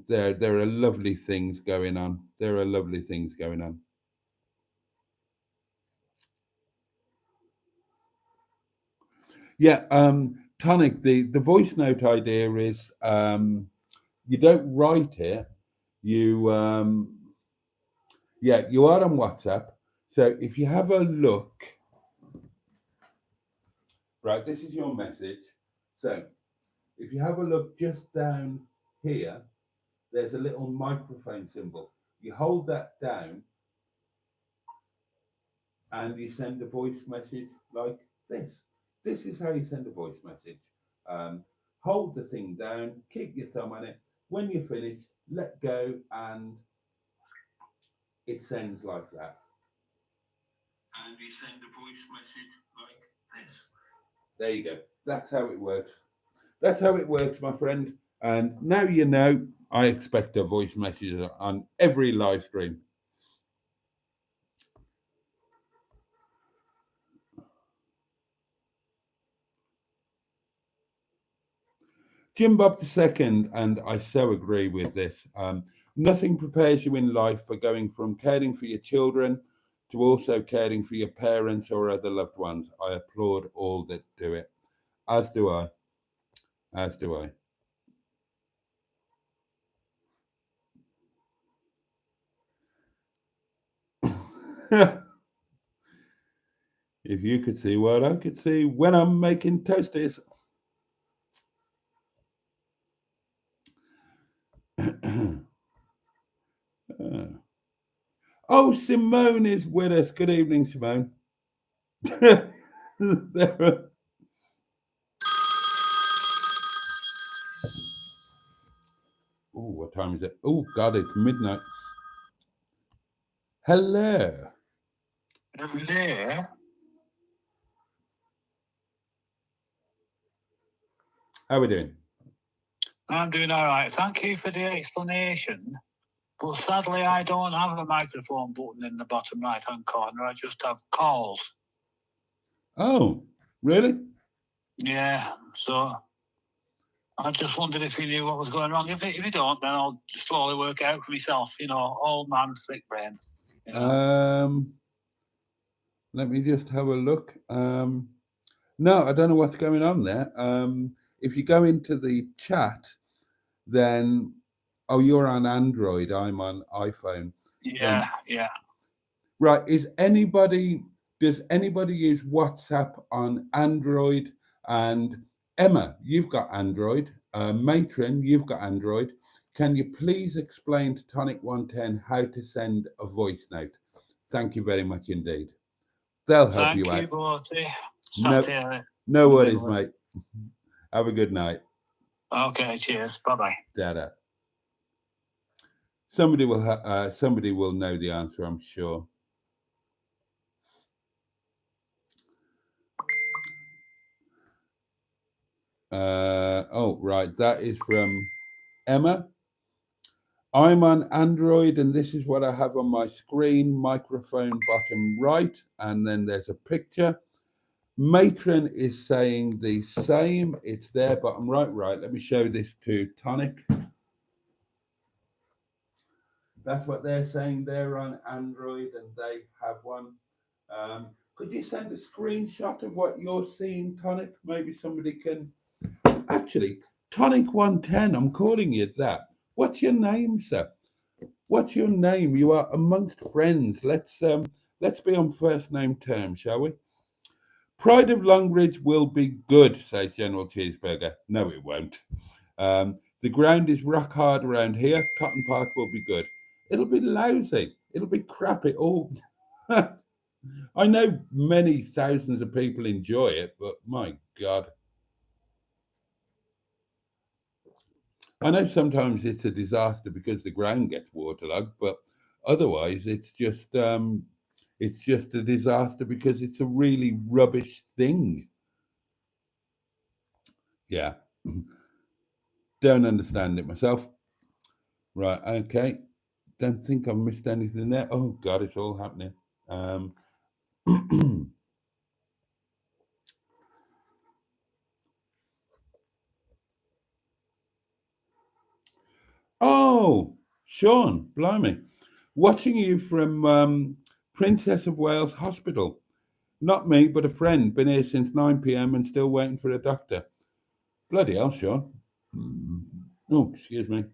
A: there are lovely things going on. There are lovely things going on. Yeah, Tonic, the voice note idea is you don't write it. You yeah, you are on WhatsApp. So if you have a look, right, this is your message. So if you have a look just down here, there's a little microphone symbol. You hold that down and you send a voice message like this. This is how you send a voice message. Hold the thing down, keep your thumb on it. When you finish, let go, and it sends like that. And you send a voice message like this. There you go. That's how it works. That's how it works, my friend. And now you know, I expect a voice message on every live stream. Jim Bob II, and I so agree with this. Nothing prepares you in life for going from caring for your children to also caring for your parents or other loved ones. I applaud all that do it. As do I. As do I. If you could see what I could see when I'm making toasties. Oh, Simone is with us. Good evening, Simone. Oh, what time is it? Oh, God, it's midnight. Hello.
C: Hello.
A: How we doing?
C: I'm doing all right. Thank you for the explanation. But sadly, I don't have a microphone button in the bottom right-hand corner. I just have calls.
A: Oh, really?
C: Yeah, so I just wondered if you knew what was going wrong. If you don't, then I'll slowly work it out for myself. You know, old man, sick brain. You know?
A: Let me just have a look. No, I don't know what's going on there. If you go into the chat, then you're on Android, I'm on iPhone.
C: Yeah.
A: Right. Does anybody use WhatsApp on Android? And Emma, you've got Android. Matron, you've got Android. Can you please explain to Tonic 110 how to send a voice note? Thank you very much indeed. They'll help you out.
C: Boaty.
A: No worries, mate. Have a good night.
C: Okay, cheers. Bye-bye.
A: Dada. Somebody will know the answer, I'm sure. Right. That is from Emma. I'm on Android, and this is what I have on my screen. Microphone bottom right, and then there's a picture. Matron is saying the same. It's there bottom right. Right. Let me show this to Tonic. That's what they're saying. They're on Android, and they have one. Could you send a screenshot of what you're seeing, Tonic? Maybe somebody can. Actually, Tonic 110, I'm calling you that. What's your name, sir? What's your name? You are amongst friends. Let's be on first name terms, shall we? Pride of Longridge will be good, says General Cheeseburger. No, it won't. The ground is rock hard around here. Cotton Park will be good. It'll be lousy. It'll be crap. It all. I know many thousands of people enjoy it, but my God. I know sometimes it's a disaster because the ground gets waterlogged, but otherwise it's just a disaster because it's a really rubbish thing. Yeah. Don't understand it myself. Right, okay. Don't think I've missed anything there. Oh God, it's all happening. Oh, Sean, blimey. Watching you from Princess of Wales Hospital. Not me, but a friend. Been here since 9 p.m. and still waiting for a doctor. Bloody hell, Sean. Oh, excuse me.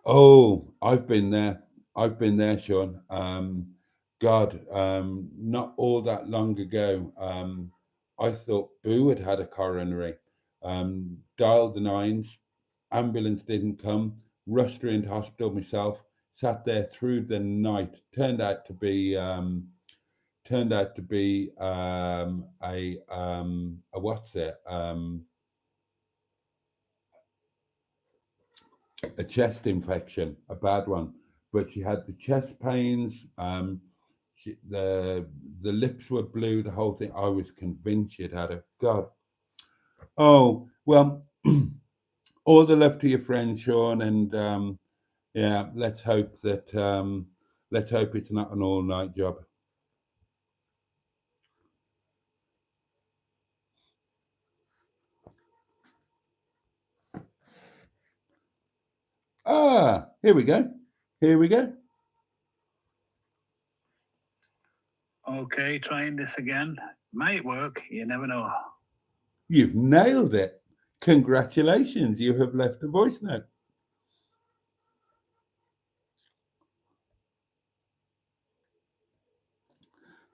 A: Oh, I've been there. I've been there, Sean. God, not all that long ago, I thought Boo had a coronary. Dialed the nines, ambulance didn't come, rushed her into hospital myself, sat there through the night. Turned out to be a what's it? A chest infection, a bad one. But she had the chest pains. The lips were blue. The whole thing. I was convinced she'd had a God. Oh well. All the love to your friend Sean, and yeah, let's hope it's not an all-night job. Here we go.
C: Okay, trying this again. Might work. You never know.
A: You've nailed it. Congratulations. You have left a voice note.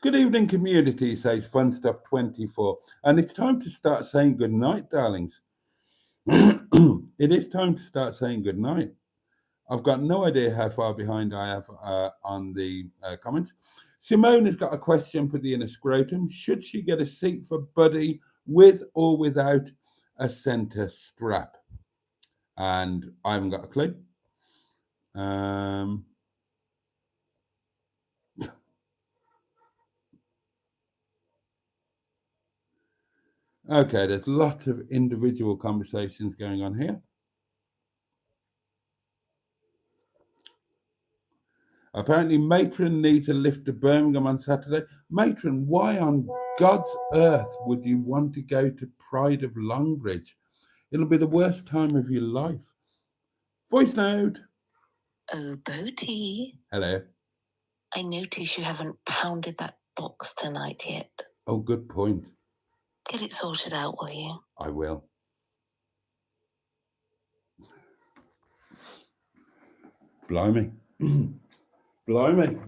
A: Good evening, community, says Fun Stuff 24. And it's time to start saying good night, darlings. It is time to start saying good night. I've got no idea how far behind I have on the comments. Simone has got a question for the inner scrotum. Should she get a seat for Buddy with or without a centre strap? And I haven't got a clue. Okay, there's lots of individual conversations going on here. Apparently, Matron needs a lift to Birmingham on Saturday. Matron, why on God's earth would you want to go to Pride of Longbridge? It'll be the worst time of your life. Voice note.
B: Oh, Boaty.
A: Hello.
B: I notice you haven't pounded that box tonight yet.
A: Oh, good point.
B: Get it sorted out, will you?
A: I will. Blimey. Blimey.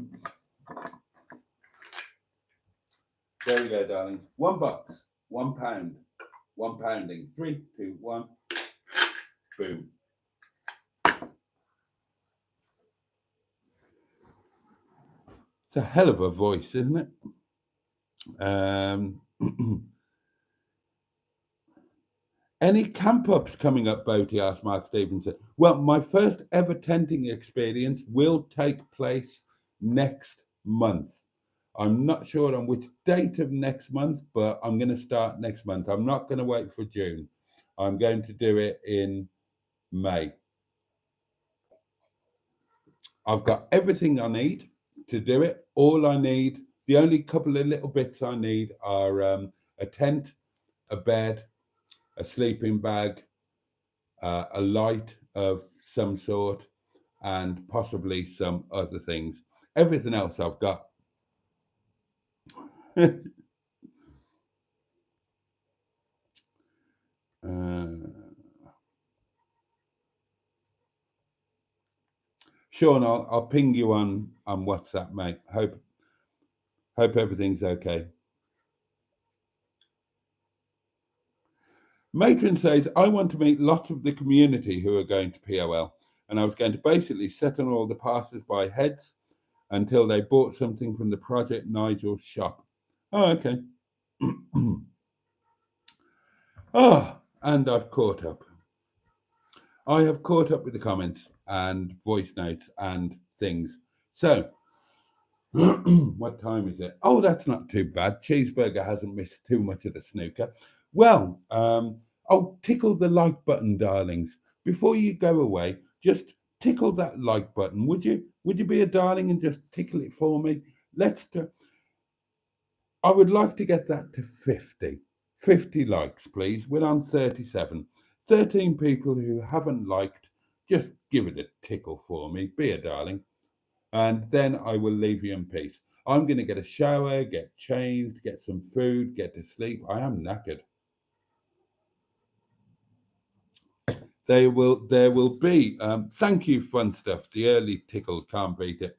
A: There we go, darling. 1 box, £1, 1 pounding. 3, 2, 1. Boom. It's a hell of a voice, isn't it? Any camp ups coming up, Boaty? Asked Mark Stevenson. Well, my first ever tenting experience will take place next month. I'm not sure on which date of next month, but I'm going to start next month. I'm not going to wait for June. I'm going to do it in May. I've got everything I need to do it. All I need, the only couple of little bits I need are a tent, a bed, a sleeping bag, a light of some sort, and possibly some other things. Everything else I've got. Sean, I'll ping you on WhatsApp, mate. Hope everything's okay. Matron says, I want to meet lots of the community who are going to POL, and I was going to basically sit on all the passers-by heads until they bought something from the Project Nigel shop. Oh, okay. Oh, and I've caught up. I have caught up with the comments and voice notes and things. So, what time is it? Oh, that's not too bad. Cheeseburger hasn't missed too much of the snooker. Well, I'll tickle the like button, darlings. Before you go away, just tickle that like button, would you? Would you be a darling and just tickle it for me? I would like to get that to 50. 50 likes, please. We're on 37. 13 people who haven't liked, just give it a tickle for me. Be a darling. And then I will leave you in peace. I'm going to get a shower, get changed, get some food, get to sleep. I am knackered. There will be, thank you, fun stuff. The early tickle, can't beat it.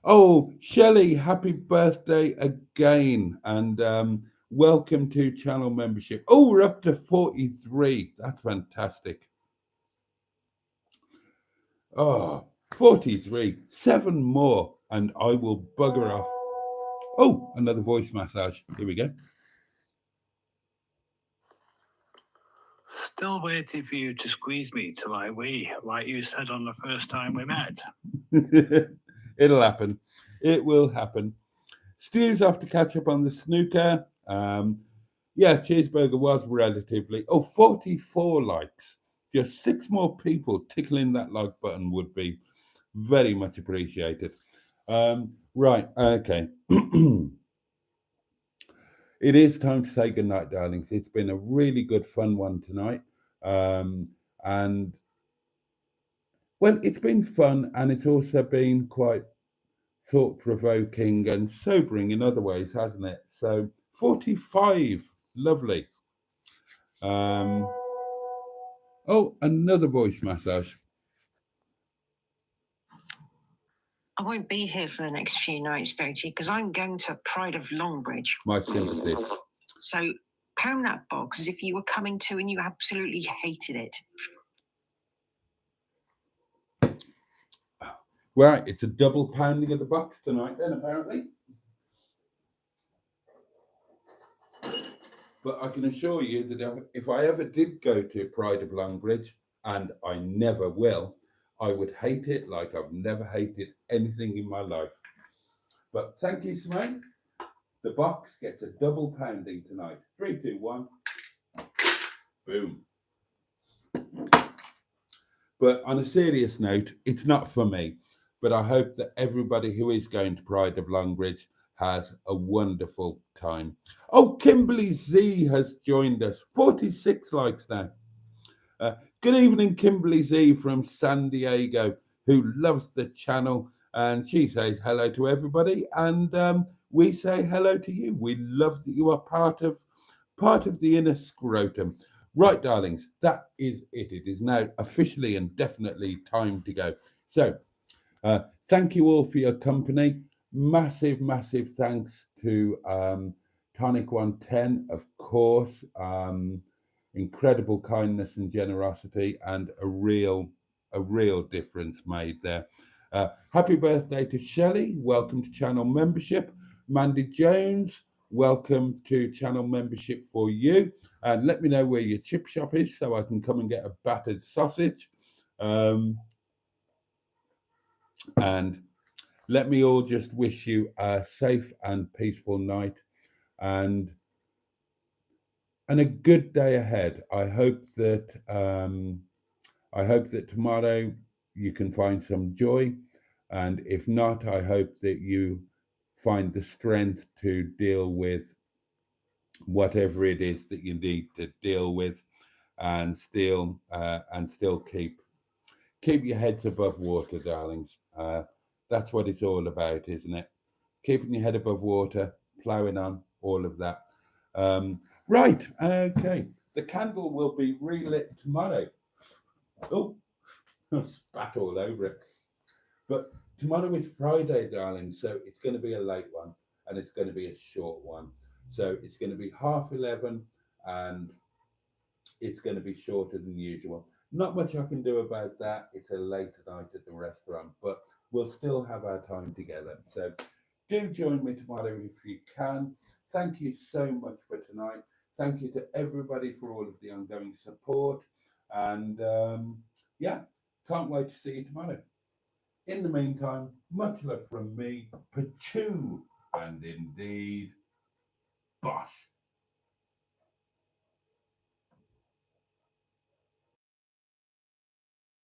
A: Oh, Shelley, happy birthday again. And welcome to channel membership. Oh, we're up to 43. That's fantastic. Oh, 43. 7 more, and I will bugger off. Oh, another voice massage. Here we go.
C: Still waiting for you to squeeze me till I wee, like you said on the first time we met.
A: It'll happen. It will happen. Stu's off to catch up on the snooker. Yeah, Cheeseburger was relatively... Oh, 44 likes. Just 6 more people tickling that like button would be very much appreciated. Right, okay. It is time to say goodnight, darlings. It's been a really good, fun one tonight. And, well, it's been fun, and it's also been quite thought-provoking and sobering in other ways, hasn't it? So, 45. Lovely. Oh, another voice massage.
E: I won't be here for the next few nights, Boaty, because I'm going to Pride of Longbridge.
A: My sympathy.
E: So pound that box as if you were coming to and you absolutely hated it.
A: Right, it's a double pounding of the box tonight then, apparently. But I can assure you that if I ever did go to Pride of Longbridge, and I never will, I would hate it like I've never hated anything in my life. But thank you, Simone. The box gets a double pounding tonight. 3, 2, 1. Boom. But on a serious note, it's not for me. But I hope that everybody who is going to Pride of Longbridge has a wonderful time. Oh, Kimberly Z has joined us. 46 likes now. Good evening, Kimberly Z from San Diego, who loves the channel. And she says hello to everybody. And we say hello to you. We love that you are part of the inner scrotum. Right, darlings, that is it. It is now officially and definitely time to go. So, thank you all for your company. Massive, massive thanks to Tonic 110, of course. Incredible kindness and generosity, and a real difference made there. Happy birthday to Shelley. Welcome to channel membership. Mandy Jones, welcome to channel membership for you. And let me know where your chip shop is so I can come and get a battered sausage. And let me all just wish you a safe and peaceful night and a good day ahead. I hope that tomorrow you can find some joy, and if not, I hope that you find the strength to deal with whatever it is that you need to deal with, and still keep your heads above water, darlings. That's what it's all about, isn't it? Keeping your head above water, ploughing on, all of that. Right, okay. The candle will be relit tomorrow. Oh, spat all over it. But tomorrow is Friday, darling, so it's going to be a late one, and it's going to be a short one. So it's going to be 11:30, and it's going to be shorter than usual. Not much I can do about that. It's a late night at the restaurant, but we'll still have our time together. So do join me tomorrow if you can. Thank you so much for tonight. Thank you to everybody for all of the ongoing support. And yeah, can't wait to see you tomorrow. In the meantime, much love from me, Pachoo, and indeed, bosh.